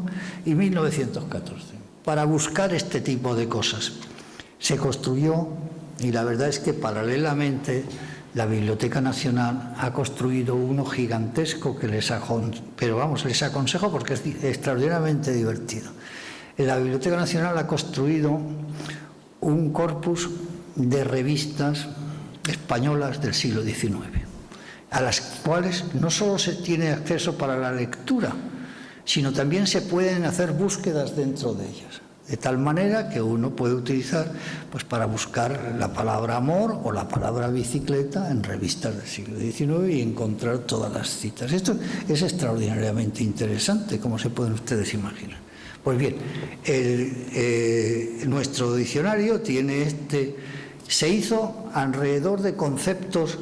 y 1914, para buscar este tipo de cosas. Se construyó, y la verdad es que paralelamente la Biblioteca Nacional ha construido uno gigantesco que les aconsejo porque es extraordinariamente divertido. La Biblioteca Nacional ha construido un corpus de revistas españolas del siglo XIX, a las cuales no solo se tiene acceso para la lectura, sino también se pueden hacer búsquedas dentro de ellas, de tal manera que uno puede utilizar pues, para buscar la palabra amor o la palabra bicicleta en revistas del siglo XIX y encontrar todas las citas. Esto es extraordinariamente interesante, como se pueden ustedes imaginar. Pues bien, nuestro diccionario se hizo alrededor de conceptos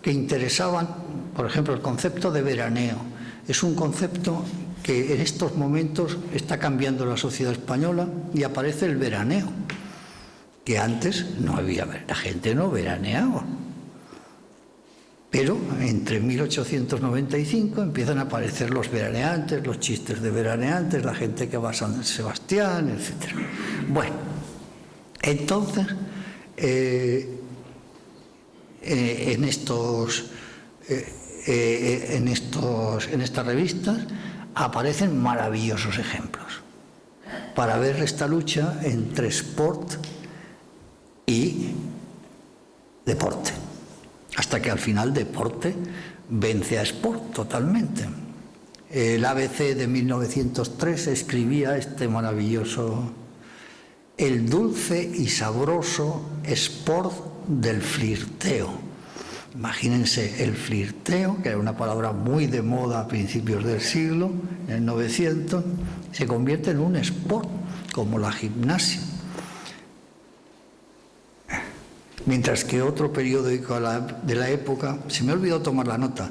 que interesaban. Por ejemplo, el concepto de veraneo es un concepto que en estos momentos está cambiando la sociedad española y aparece el veraneo, que antes no había, la gente no veraneaba. Pero entre 1895 empiezan a aparecer los veraneantes, los chistes de veraneantes, la gente que va a San Sebastián, etc. Bueno, entonces, en estas revistas aparecen maravillosos ejemplos para ver esta lucha entre sport y deporte, hasta que al final deporte vence a sport totalmente. El ABC de 1903 escribía este maravilloso: el dulce y sabroso sport del flirteo. Imagínense el flirteo, que era una palabra muy de moda a principios del siglo, en el 900, se convierte en un sport, como la gimnasia. Mientras que otro periódico de la época, se me olvidó tomar la nota,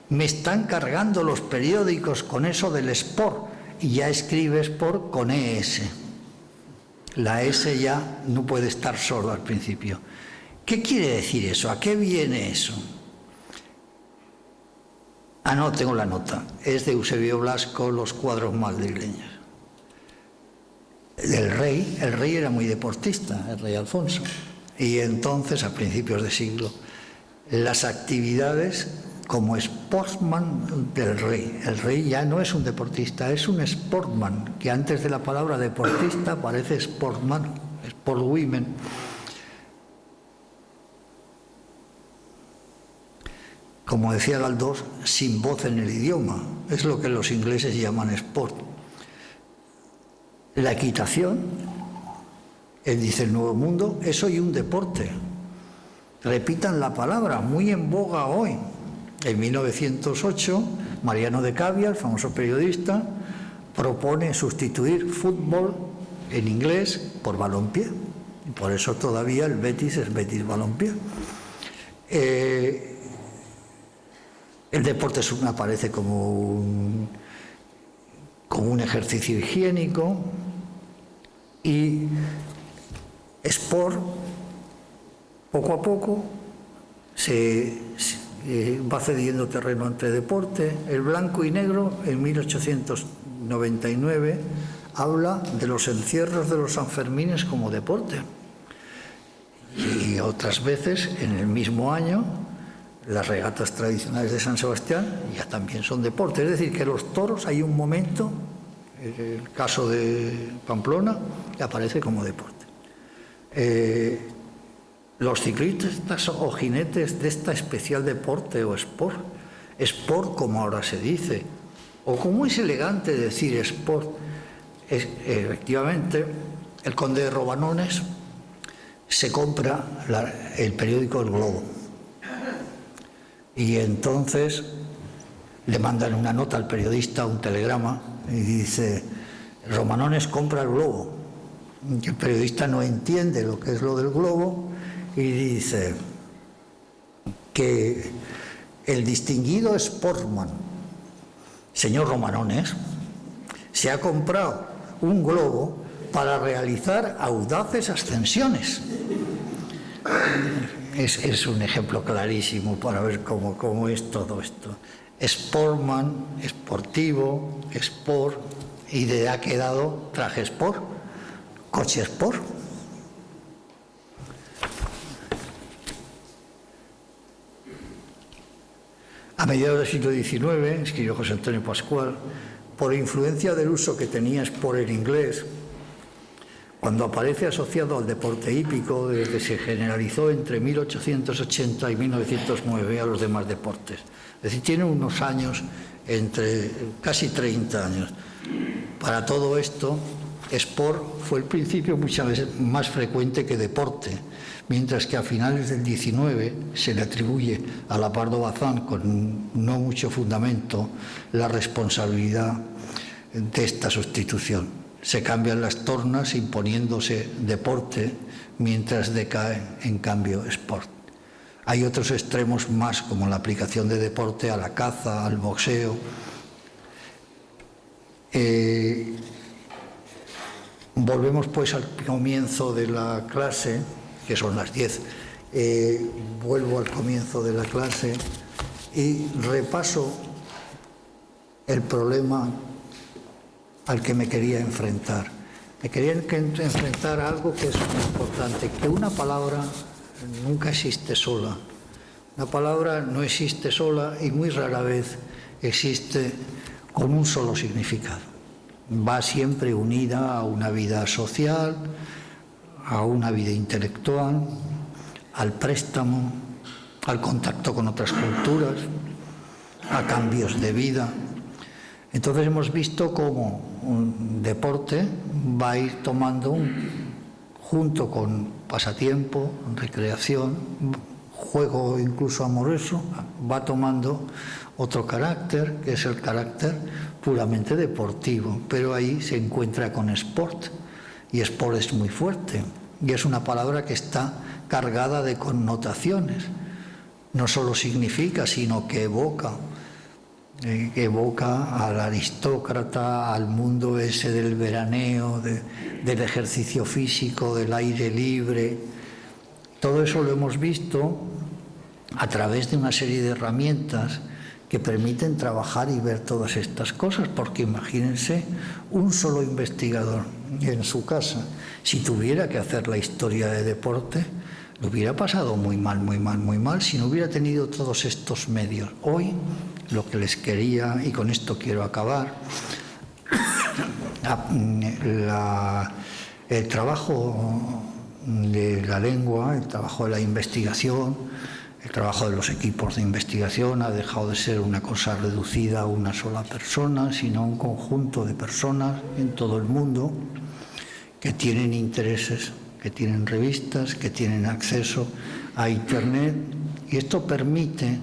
me están cargando los periódicos con eso del sport, y ya escribe sport con ES. La S ya no puede estar sorda al principio. ¿Qué quiere decir eso? ¿A qué viene eso? No tengo la nota. Es de Eusebio Blasco, Los cuadros madrileños. El rey era muy deportista, el rey Alfonso. Y entonces, a principios de siglo, las actividades como sportsman del rey. El rey ya no es un deportista, es un sportman, que antes de la palabra deportista parece sportman, sportwomen. Como decía Galdós, sin voz en el idioma. Es lo que los ingleses llaman sport. La equitación, él dice el Nuevo Mundo, es hoy un deporte. repitan la palabra, muy en boga hoy. En 1908, Mariano de Cavia, el famoso periodista, propone sustituir fútbol en inglés por balompié. Y por eso todavía el Betis es Betis Balompié. El deporte aparece como un ejercicio higiénico, y sport poco a poco se va cediendo terreno ante deporte. El Blanco y Negro en 1899 habla de los encierros de los Sanfermines como deporte, y otras veces en el mismo año las regatas tradicionales de San Sebastián ya también son deporte. Es decir, que los toros, hay un momento, el caso de Pamplona, que aparece como deporte. Los ciclistas o jinetes de esta especial deporte o sport como ahora se dice, o como es elegante decir sport, efectivamente, el conde de Romanones se compra el periódico El Globo, y entonces le mandan una nota al periodista, un telegrama, y dice: Romanones compra el Globo. Y el periodista no entiende lo que es lo del Globo y dice que el distinguido sportsman, señor Romanones, se ha comprado un globo para realizar audaces ascensiones. Es un ejemplo clarísimo para ver cómo es todo esto. Sportman, esportivo, sport, y de ha quedado traje sport, coche sport. A mediados del siglo XIX, escribió José Antonio Pascual, por influencia del uso que tenía sport en inglés, cuando aparece asociado al deporte hípico, desde que se generalizó entre 1880 y 1909 a los demás deportes. Es decir, tiene unos años, entre casi 30 años. Para todo esto, sport fue al principio muchas veces más frecuente que deporte, mientras que a finales del XIX se le atribuye a la Pardo Bazán, con no mucho fundamento, la responsabilidad de esta sustitución. Se cambian las tornas imponiéndose deporte, mientras decae en cambio sport. Hay otros extremos más, como la aplicación de deporte a la caza, al boxeo. Volvemos pues al comienzo de la clase, que son las 10. Vuelvo al comienzo de la clase y repaso el problema al que me quería enfrentar. Me quería enfrentar a algo que es muy importante, que una palabra nunca existe sola. Una palabra no existe sola y muy rara vez existe con un solo significado. Va siempre unida a una vida social, a una vida intelectual, al préstamo, al contacto con otras culturas, a cambios de vida. Entonces hemos visto cómo un deporte va a ir tomando, junto con pasatiempo, recreación, juego incluso amoroso, va tomando otro carácter, que es el carácter puramente deportivo, pero ahí se encuentra con sport, y sport es muy fuerte, y es una palabra que está cargada de connotaciones. No solo significa, sino que evoca al aristócrata, al mundo ese del veraneo, del ejercicio físico, del aire libre. Todo eso lo hemos visto a través de una serie de herramientas que permiten trabajar y ver todas estas cosas, porque imagínense un solo investigador en su casa, si tuviera que hacer la historia de deporte, lo hubiera pasado muy mal, si no hubiera tenido todos estos medios. Hoy, lo que les quería, y con esto quiero acabar, el trabajo de la lengua, el trabajo de la investigación, el trabajo de los equipos de investigación ha dejado de ser una cosa reducida a una sola persona, sino un conjunto de personas en todo el mundo que tienen intereses, que tienen revistas, que tienen acceso a Internet, y esto permite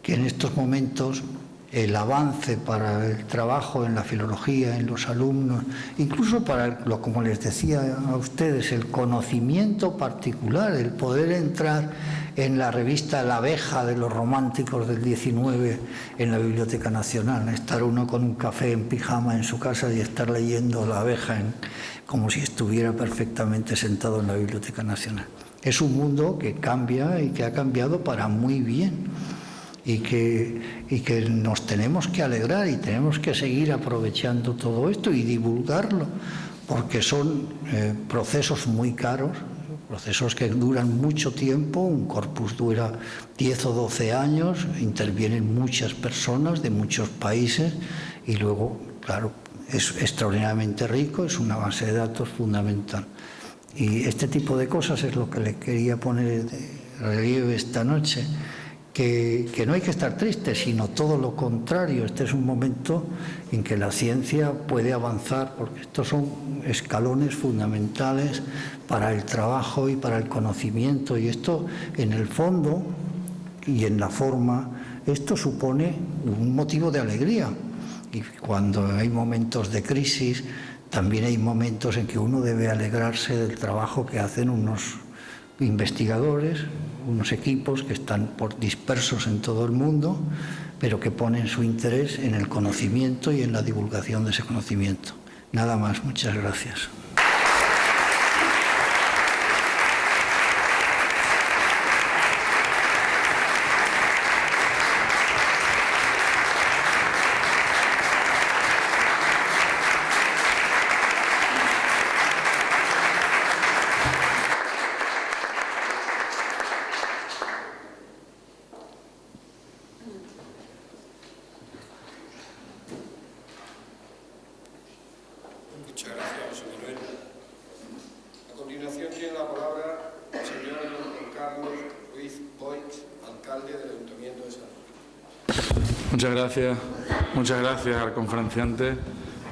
que en estos momentos el avance para el trabajo en la filología, en los alumnos, incluso para, como les decía a ustedes, el conocimiento particular, el poder entrar en la revista La Abeja de los románticos del 19 en la Biblioteca Nacional, estar uno con un café en pijama en su casa y estar leyendo La Abeja como si estuviera perfectamente sentado en la Biblioteca Nacional. Es un mundo que cambia y que ha cambiado para muy bien. Y que nos tenemos que alegrar y tenemos que seguir aprovechando todo esto y divulgarlo, porque son procesos muy caros, procesos que duran mucho tiempo. Un corpus dura 10 o 12 años, intervienen muchas personas de muchos países y luego, claro, es extraordinariamente rico, es una base de datos fundamental. Y este tipo de cosas es lo que le quería poner de relieve esta noche. Que no hay que estar triste, sino todo lo contrario. Este es un momento en que la ciencia puede avanzar, porque estos son escalones fundamentales para el trabajo y para el conocimiento. Y esto, en el fondo y en la forma, esto supone un motivo de alegría. Y cuando hay momentos de crisis, también hay momentos en que uno debe alegrarse del trabajo que hacen unos investigadores, unos equipos que están dispersos en todo el mundo, pero que ponen su interés en el conocimiento y en la divulgación de ese conocimiento. Nada más, muchas gracias. Muchas gracias, José Manuel. A continuación tiene la palabra el señor Juan Carlos Ruiz Boix, alcalde del Ayuntamiento de San Roque. Muchas gracias al conferenciante,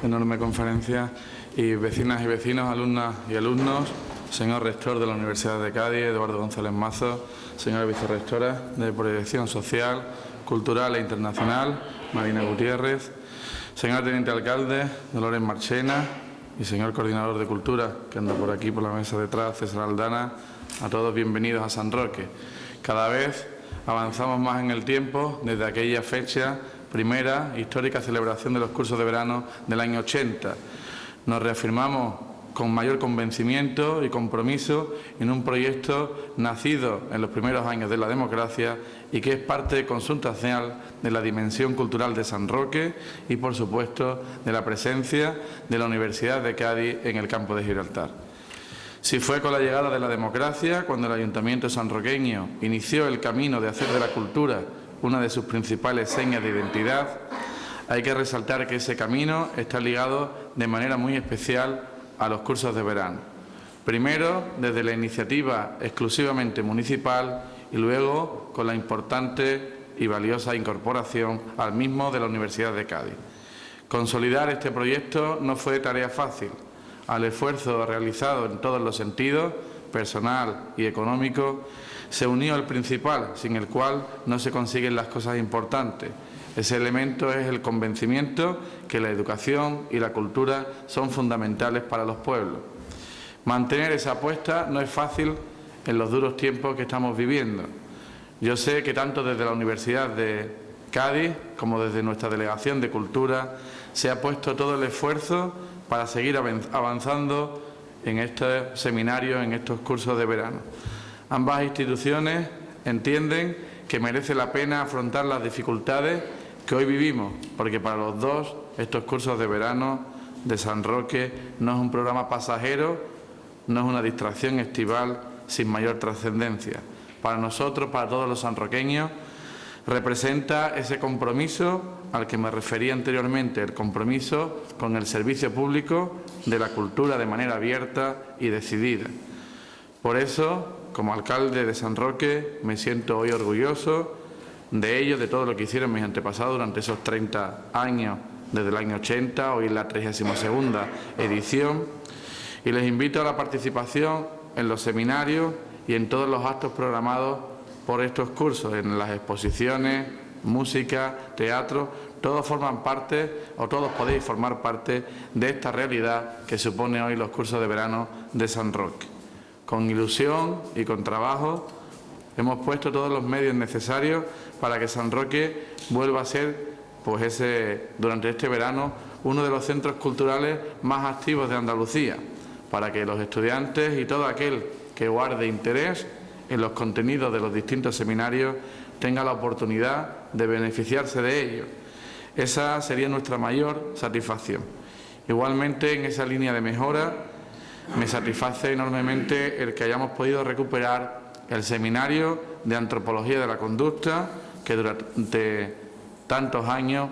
enorme conferencia, y vecinas y vecinos, alumnas y alumnos, señor rector de la Universidad de Cádiz, Eduardo González Mazo, señora vicerrectora de Proyección Social, Cultural e Internacional, Marina Gutiérrez, señor teniente alcalde, Dolores Marchena, y señor coordinador de Cultura, que anda por aquí, por la mesa detrás, César Aldana, a todos bienvenidos a San Roque. Cada vez avanzamos más en el tiempo desde aquella fecha, primera histórica celebración de los cursos de verano del año 80. Nos reafirmamos con mayor convencimiento y compromiso en un proyecto nacido en los primeros años de la democracia y que es parte consustancial de la dimensión cultural de San Roque y, por supuesto, de la presencia de la Universidad de Cádiz en el campo de Gibraltar. Si fue con la llegada de la democracia cuando el Ayuntamiento sanroqueño inició el camino de hacer de la cultura una de sus principales señas de identidad, hay que resaltar que ese camino está ligado de manera muy especial a los cursos de verano. Primero, desde la iniciativa exclusivamente municipal y luego con la importante y valiosa incorporación al mismo de la Universidad de Cádiz. Consolidar este proyecto no fue tarea fácil. Al esfuerzo realizado en todos los sentidos, personal y económico, se unió el principal, sin el cual no se consiguen las cosas importantes. Ese elemento es el convencimiento que la educación y la cultura son fundamentales para los pueblos. Mantener esa apuesta no es fácil en los duros tiempos que estamos viviendo. Yo sé que tanto desde la Universidad de Cádiz como desde nuestra Delegación de Cultura se ha puesto todo el esfuerzo para seguir avanzando en este seminario, en estos cursos de verano. Ambas instituciones entienden que merece la pena afrontar las dificultades que hoy vivimos, porque para los dos estos cursos de verano de San Roque no es un programa pasajero, no es una distracción estival sin mayor trascendencia. Para nosotros, para todos los sanroqueños, representa ese compromiso al que me refería anteriormente, el compromiso con el servicio público de la cultura de manera abierta y decidida. Por eso, como alcalde de San Roque, me siento hoy orgulloso de ello, de todo lo que hicieron mis antepasados durante esos 30 años, desde el año 80, hoy la 32ª edición, y les invito a la participación en los seminarios y en todos los actos programados por estos cursos, en las exposiciones, música, teatro, todos forman parte, o todos podéis formar parte de esta realidad que supone hoy los cursos de verano de San Roque. Con ilusión y con trabajo hemos puesto todos los medios necesarios para que San Roque vuelva a ser, pues durante este verano, uno de los centros culturales más activos de Andalucía, para que los estudiantes y todo aquel que guarde interés en los contenidos de los distintos seminarios tenga la oportunidad de beneficiarse de ellos. Esa sería nuestra mayor satisfacción. Igualmente, en esa línea de mejora, me satisface enormemente el que hayamos podido recuperar el seminario de Antropología de la Conducta que durante tantos años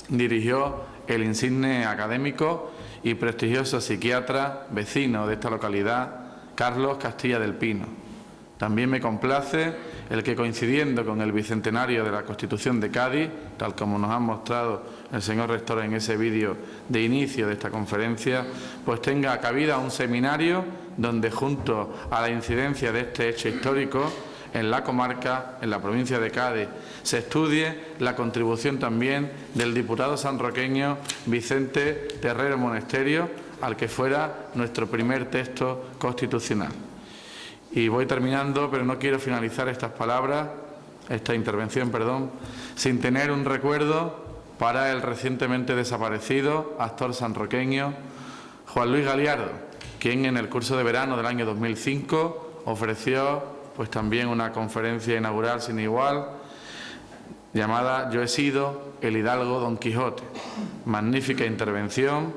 dirigió el insigne académico y prestigioso psiquiatra vecino de esta localidad, Carlos Castilla del Pino. También me complace el que, coincidiendo con el bicentenario de la Constitución de Cádiz, tal como nos ha mostrado el señor rector en ese vídeo de inicio de esta conferencia, pues tenga cabida un seminario donde, junto a la incidencia de este hecho histórico en la comarca, en la provincia de Cádiz, se estudie la contribución también del diputado sanroqueño Vicente Terrero Monesterio, al que fuera nuestro primer texto constitucional. Y voy terminando, pero no quiero finalizar esta intervención, sin tener un recuerdo para el recientemente desaparecido actor sanroqueño Juan Luis Galiardo, quien en el curso de verano del año 2005 ofreció pues también una conferencia inaugural sin igual llamada Yo he sido el hidalgo Don Quijote. Magnífica intervención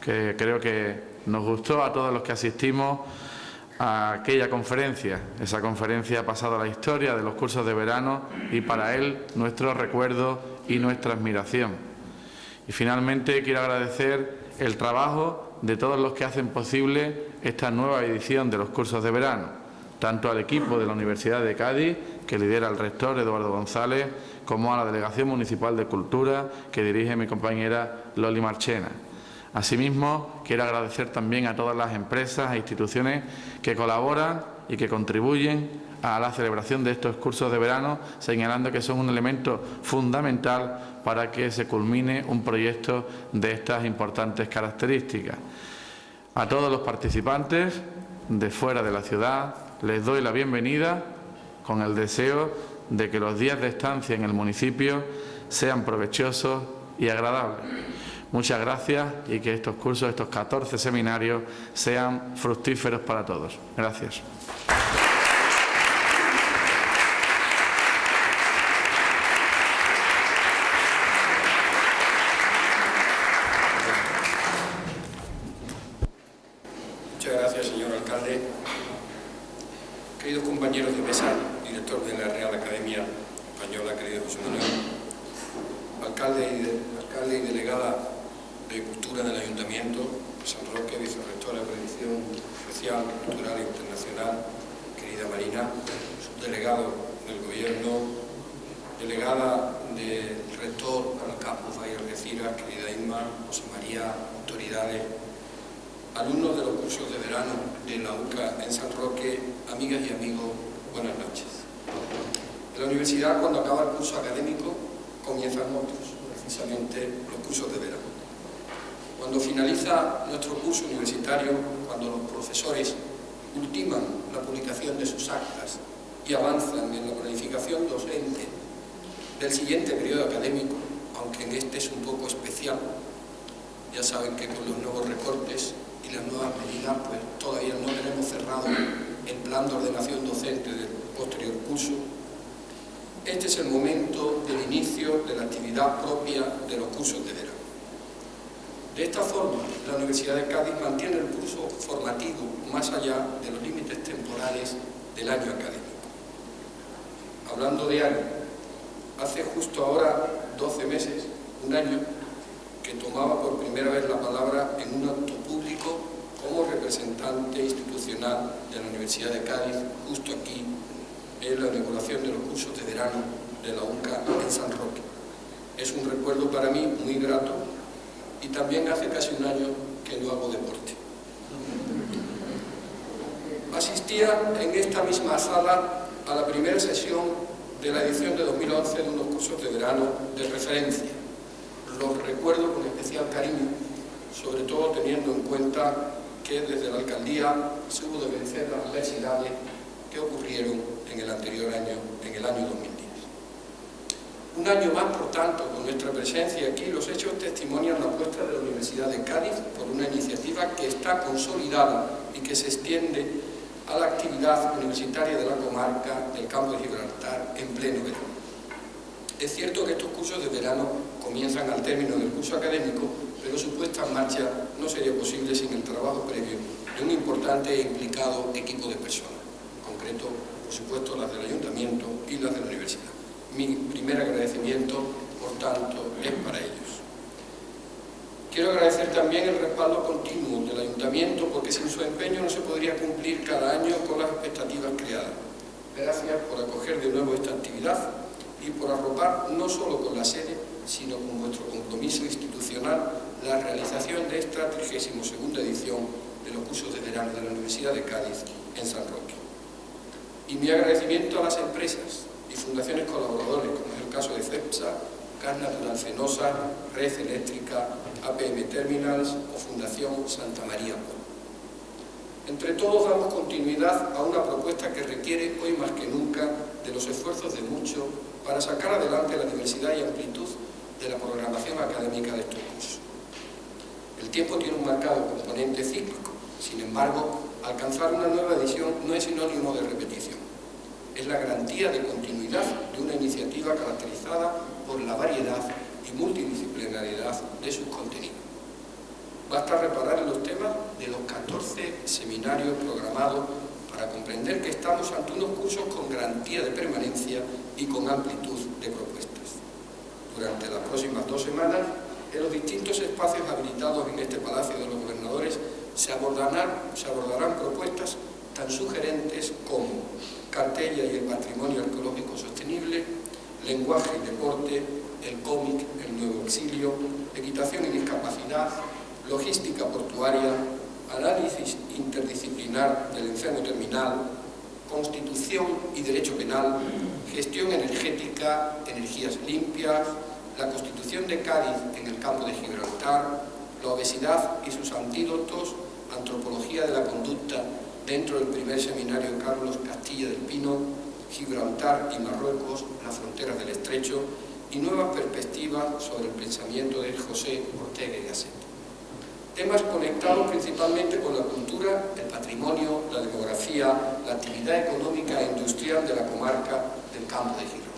que creo que nos gustó a todos los que asistimos a aquella conferencia. Esa conferencia ha pasado a la historia de los cursos de verano y para él nuestro recuerdo y nuestra admiración. Y finalmente quiero agradecer el trabajo de todos los que hacen posible esta nueva edición de los cursos de verano, tanto al equipo de la Universidad de Cádiz, que lidera el rector Eduardo González, como a la Delegación Municipal de Cultura, que dirige mi compañera Loli Marchena. Asimismo, quiero agradecer también a todas las empresas e instituciones que colaboran y que contribuyen a la celebración de estos cursos de verano, señalando que son un elemento fundamental para que se culmine un proyecto de estas importantes características. A todos los participantes de fuera de la ciudad les doy la bienvenida con el deseo de que los días de estancia en el municipio sean provechosos y agradables. Muchas gracias y que estos cursos, estos 14 seminarios, sean fructíferos para todos. Gracias. Muchas gracias, señor alcalde. Queridos compañeros de mesa, director de la Real Academia Española, querido José Manuel, alcalde y delegada de Cultura del Ayuntamiento de San Roque, vicerrectora de Previsión Social, Cultural e Internacional, querida Marina, subdelegado del Gobierno, delegada del rector para el campus de Algeciras, querida Inma, José María, autoridades, alumnos de los cursos de verano de la UCA en San Roque, amigas y amigos, buenas noches. En la universidad, cuando acaba el curso académico, comienzan otros, precisamente los cursos de verano. Cuando finaliza nuestro curso universitario, cuando los profesores ultiman la publicación de sus actas y avanzan en la planificación docente del siguiente periodo académico, aunque en este es un poco especial, ya saben que con los nuevos recortes y las nuevas medidas, pues todavía no tenemos cerrado el plan de ordenación docente del posterior curso. Este es el momento del inicio de la actividad propia de los cursos de verano. De esta forma, la Universidad de Cádiz mantiene el curso formativo más allá de los límites temporales del año académico. Hablando de año, hace justo ahora 12 meses, un año, que tomaba por primera vez la palabra en un acto público como representante institucional de la Universidad de Cádiz, justo aquí, en la inauguración de los cursos de verano de la UCA en San Roque. Es un recuerdo para mí muy grato y también hace casi un año que no hago deporte. Asistía en esta misma sala a la primera sesión de la edición de 2011 de unos cursos de verano de referencia. Los recuerdo con especial cariño, sobre todo teniendo en cuenta que desde la alcaldía se hubo de vencer las adversidades que ocurrieron en el anterior año, en el año 2010. Un año más, por tanto, con nuestra presencia aquí, los hechos testimonian la apuesta de la Universidad de Cádiz por una iniciativa que está consolidada y que se extiende a la actividad universitaria de la comarca del Campo de Gibraltar en pleno verano. Es cierto que estos cursos de verano comienzan al término del curso académico, pero su puesta en marcha no sería posible sin el trabajo previo de un importante e implicado equipo de personas, en concreto, por supuesto, las del Ayuntamiento y las de la Universidad. Mi primer agradecimiento, por tanto, es para ellos. Quiero agradecer también el respaldo continuo del Ayuntamiento, porque sin su empeño no se podría cumplir cada año con las expectativas creadas. Gracias por acoger de nuevo esta actividad y por arropar no solo con la sede, sino con vuestro compromiso institucional la realización de esta 32ª edición de los cursos de verano de la Universidad de Cádiz en San Roque. Y mi agradecimiento a las empresas y fundaciones colaboradores, como es el caso de CEPSA, Gas Natural Fenosa, Red Eléctrica, APM Terminals o Fundación Santa María. Entre todos damos continuidad a una propuesta que requiere hoy más que nunca de los esfuerzos de muchos para sacar adelante la diversidad y amplitud de la programación académica de estos cursos. El tiempo tiene un marcado componente cíclico, sin embargo, alcanzar una nueva edición no es sinónimo de repetición. Es la garantía de continuidad de una iniciativa caracterizada por la variedad y multidisciplinariedad de sus contenidos. Basta reparar en los temas de los 14 seminarios programados para comprender que estamos ante unos cursos con garantía de permanencia y con amplitud de propuestas. Durante las próximas 2 semanas, en los distintos espacios habilitados en este Palacio de los Gobernadores, se abordarán propuestas tan sugerentes como Cartella y el patrimonio arqueológico sostenible, lenguaje y deporte, el cómic, el nuevo exilio, equitación y discapacidad, logística portuaria, análisis interdisciplinar del enfermo terminal, constitución y derecho penal, gestión energética, energías limpias, la Constitución de Cádiz en el Campo de Gibraltar, la obesidad y sus antídotos, antropología de la conducta dentro del primer seminario Carlos Castilla del Pino, Gibraltar y Marruecos, las fronteras del Estrecho, y nuevas perspectivas sobre el pensamiento de José Ortega y Gasset. Temas conectados principalmente con la cultura, el patrimonio, la demografía, la actividad económica e industrial de la comarca del Campo de Gibraltar.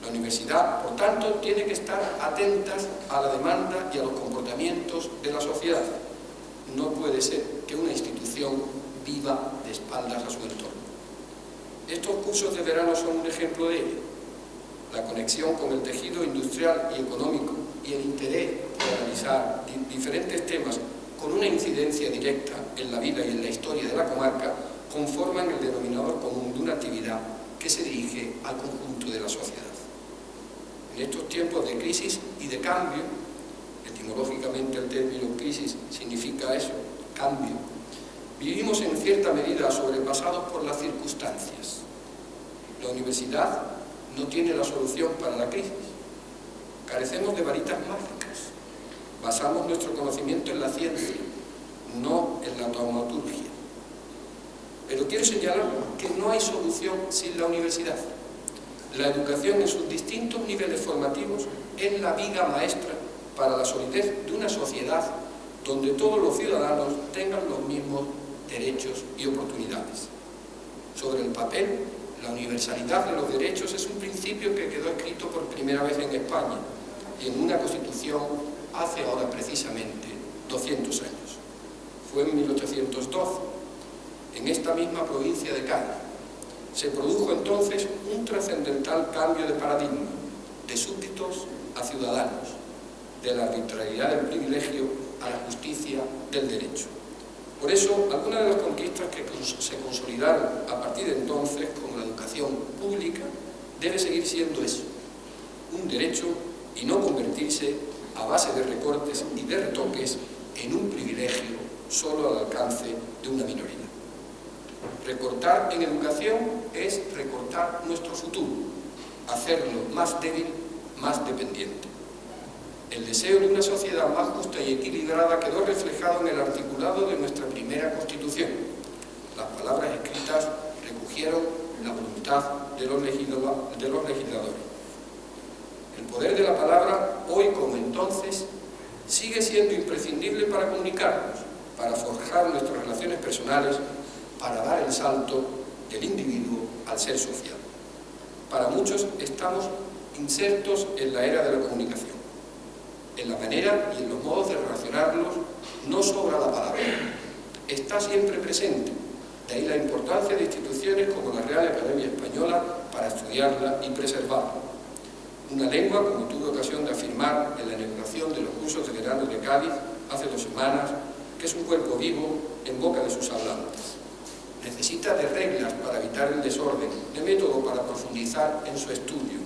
La universidad, por tanto, tiene que estar atenta a la demanda y a los comportamientos de la sociedad. No puede ser que una institución viva de espaldas a su entorno. Estos cursos de verano son un ejemplo de ello. La conexión con el tejido industrial y económico y el interés por analizar diferentes temas con una incidencia directa en la vida y en la historia de la comarca conforman el denominador común de una actividad que se dirige al conjunto de la sociedad. En estos tiempos de crisis y de cambio, etimológicamente el término crisis significa eso, cambio, vivimos en cierta medida sobrepasados por las circunstancias. La universidad no tiene la solución para la crisis. Carecemos de varitas mágicas. Basamos nuestro conocimiento en la ciencia, no en la taumaturgia. Pero quiero señalar que no hay solución sin la universidad. La educación en sus distintos niveles formativos es la viga maestra para la solidez de una sociedad donde todos los ciudadanos tengan los mismos derechos y oportunidades. Sobre el papel, la universalidad de los derechos es un principio que quedó escrito por primera vez en España y en una Constitución hace ahora precisamente 200 años. Fue en 1812, en esta misma provincia de Cádiz. Se produjo entonces un trascendental cambio de paradigma, de súbditos a ciudadanos, de la arbitrariedad del privilegio a la justicia del derecho. Por eso, algunas de las conquistas que se consolidaron a partir de entonces, como la educación pública, debe seguir siendo eso, un derecho y no convertirse, a base de recortes y de retoques, en un privilegio solo al alcance de una minoría. Recortar en educación es recortar nuestro futuro, hacerlo más débil, más dependiente. El deseo de una sociedad más justa y equilibrada quedó reflejado en el articulado de nuestra primera Constitución. Las palabras escritas recogieron la voluntad de los legisladores. El poder de la palabra, hoy como entonces, sigue siendo imprescindible para comunicarnos, para forjar nuestras relaciones personales, para dar el salto del individuo al ser social. Para muchos estamos insertos en la era de la comunicación. En la manera y en los modos de relacionarnos no sobra la palabra, está siempre presente. De ahí la importancia de instituciones como la Real Academia Española para estudiarla y preservarla. Una lengua, como tuve ocasión de afirmar en la inauguración de los cursos de verano de Cádiz hace 2 semanas, que es un cuerpo vivo en boca de sus hablantes. Necesita de reglas para evitar el desorden, de método para profundizar en su estudio,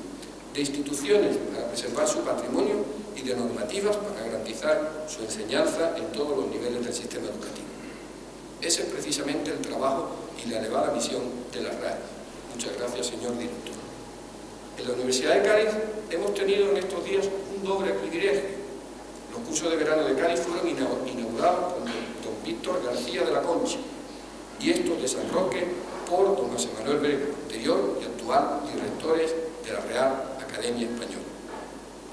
de instituciones para preservar su patrimonio y de normativas para garantizar su enseñanza en todos los niveles del sistema educativo. Ese es precisamente el trabajo y la elevada misión de la RAE. Muchas gracias, señor director. En la Universidad de Cádiz hemos tenido en estos días un doble privilegio. Los cursos de verano de Cádiz fueron inaugurados por don Víctor García de la Concha y estos de San Roque por don José Manuel Brecua, anterior y actual directores de la Real Academia Española.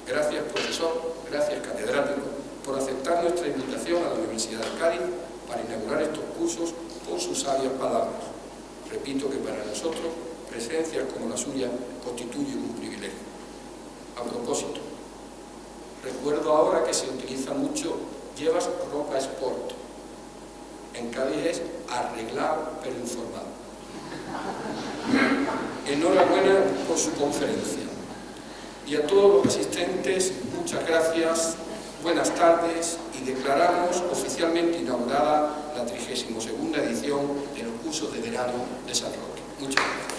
Gracias, profesor, gracias, catedrático, por aceptar nuestra invitación a la Universidad de Cádiz para inaugurar estos cursos con sus sabias palabras. Repito que para nosotros, presencias como la suya constituyen un privilegio. A propósito, recuerdo ahora que se utiliza mucho llevas ropa sport. En Cádiz es arreglado pero informado. Enhorabuena por su conferencia. Y a todos los asistentes, muchas gracias, buenas tardes y declaramos oficialmente inaugurada la 32ª edición de los cursos de verano de San Roque. Muchas gracias.